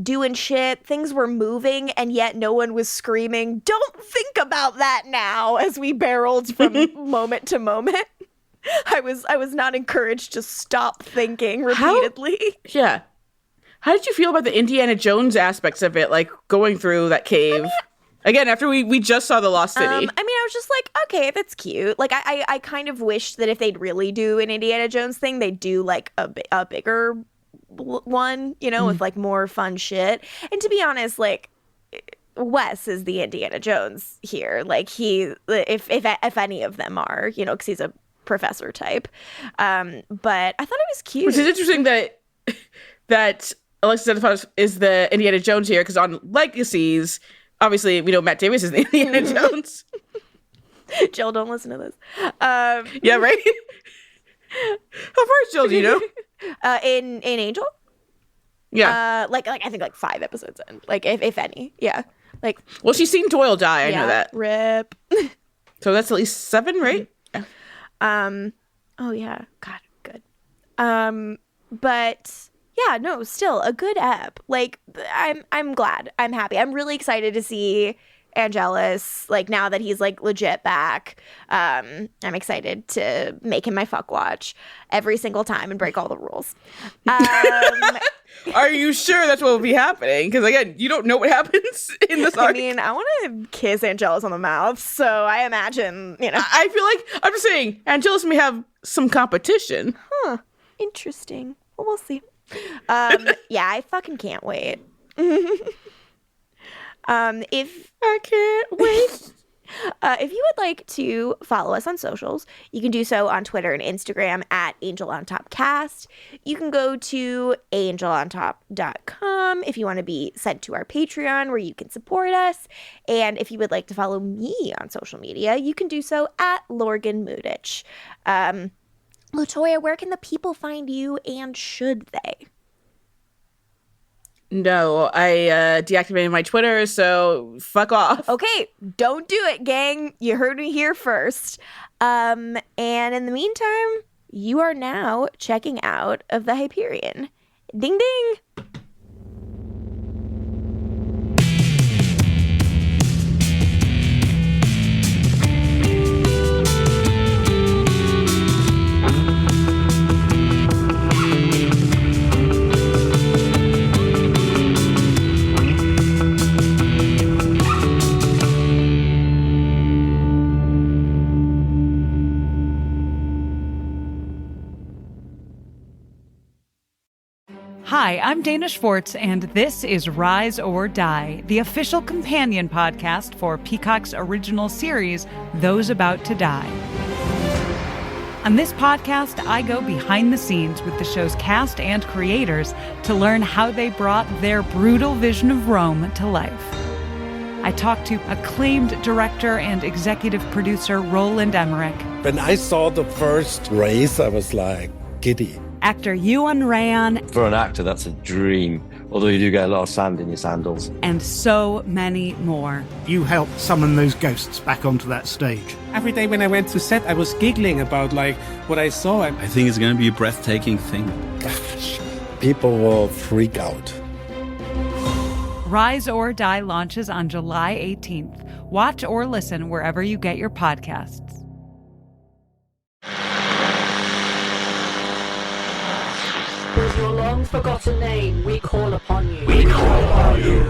doing shit, things were moving, and yet no one was screaming, don't think about that now, as we barreled from moment to moment. I was not encouraged to stop thinking repeatedly. How did you feel about the Indiana Jones aspects of it, like going through that cave? Again, after we just saw The Lost City. I was just like, okay, that's cute. Like, I kind of wished that if they'd really do an Indiana Jones thing, they'd do like a bigger one, you know, with like more fun shit. And to be honest, like Wes is the Indiana Jones here. Like he, if any of them are, you know, because he's a professor type. But I thought it was cute. Which is interesting that Alexis Stenhouse is the Indiana Jones here, because on Legacies, obviously we know Matt Davis is the Indiana Jones. Jill, don't listen to this. Yeah, right. How far is Jill? Do you know? In Angel? Yeah. Like I think like 5 episodes in. Like if any. Yeah. Like well, she's seen Doyle die, I know that. Rip. So that's at least 7, right? Oh yeah. God, good. But yeah, no, still a good ep. Like I'm glad. I'm happy. I'm really excited to see Angelus, like now that he's like legit back. I'm excited to make him my fuck watch every single time and break all the rules. Are you sure that's what will be happening? Because again, you don't know what happens in this arc. I mean, I want to kiss Angelus on the mouth, so I imagine, you know. I feel like, I'm just saying, Angelus may have some competition. Huh. Interesting. Well, we'll see. Yeah, I fucking can't wait. If I can't wait. If you would like to follow us on socials, you can do so on Twitter and Instagram at AngelOnTopCast. You can go to angelontop.com if you want to be sent to our Patreon where you can support us. And if you would like to follow me on social media, you can do so at Lorgan Mudich. LaToya, where can the people find you and should they? No, I deactivated my Twitter, so fuck off. Okay, don't do it, gang. You heard me here first. And in the meantime, you are now checking out of the Hyperion. Ding ding. Hi, I'm Dana Schwartz, and this is Rise or Die, the official companion podcast for Peacock's original series, Those About to Die. On this podcast, I go behind the scenes with the show's cast and creators to learn how they brought their brutal vision of Rome to life. I talked to acclaimed director and executive producer Roland Emmerich. When I saw the first race, I was like giddy. Actor Ewan Ryan. For an actor, that's a dream, although you do get a lot of sand in your sandals. And so many more. You helped summon those ghosts back onto that stage. Every day when I went to set, I was giggling about what I saw. I think it's going to be a breathtaking thing. People will freak out. Rise or Die launches on July 18th. Watch or listen wherever you get your podcasts. With your long-forgotten name, we call upon you. We call upon you.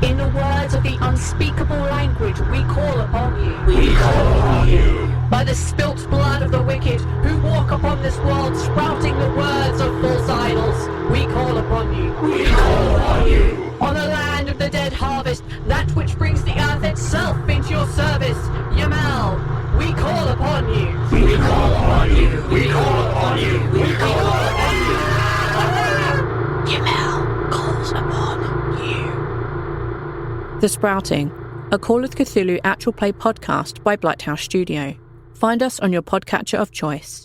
In the words of the unspeakable language, we call upon you. We call upon you. By the spilt blood of the wicked, who walk upon this world, sprouting the words of false idols, we call upon you. We call upon you. On the land of the dead harvest, that which brings the earth itself into your service, Yamal, we call upon you. We call upon you. We call upon you. We call upon you. Yamal calls upon you. The Sprouting, a Call of Cthulhu actual play podcast by Blighthouse Studio. Find us on your podcatcher of choice.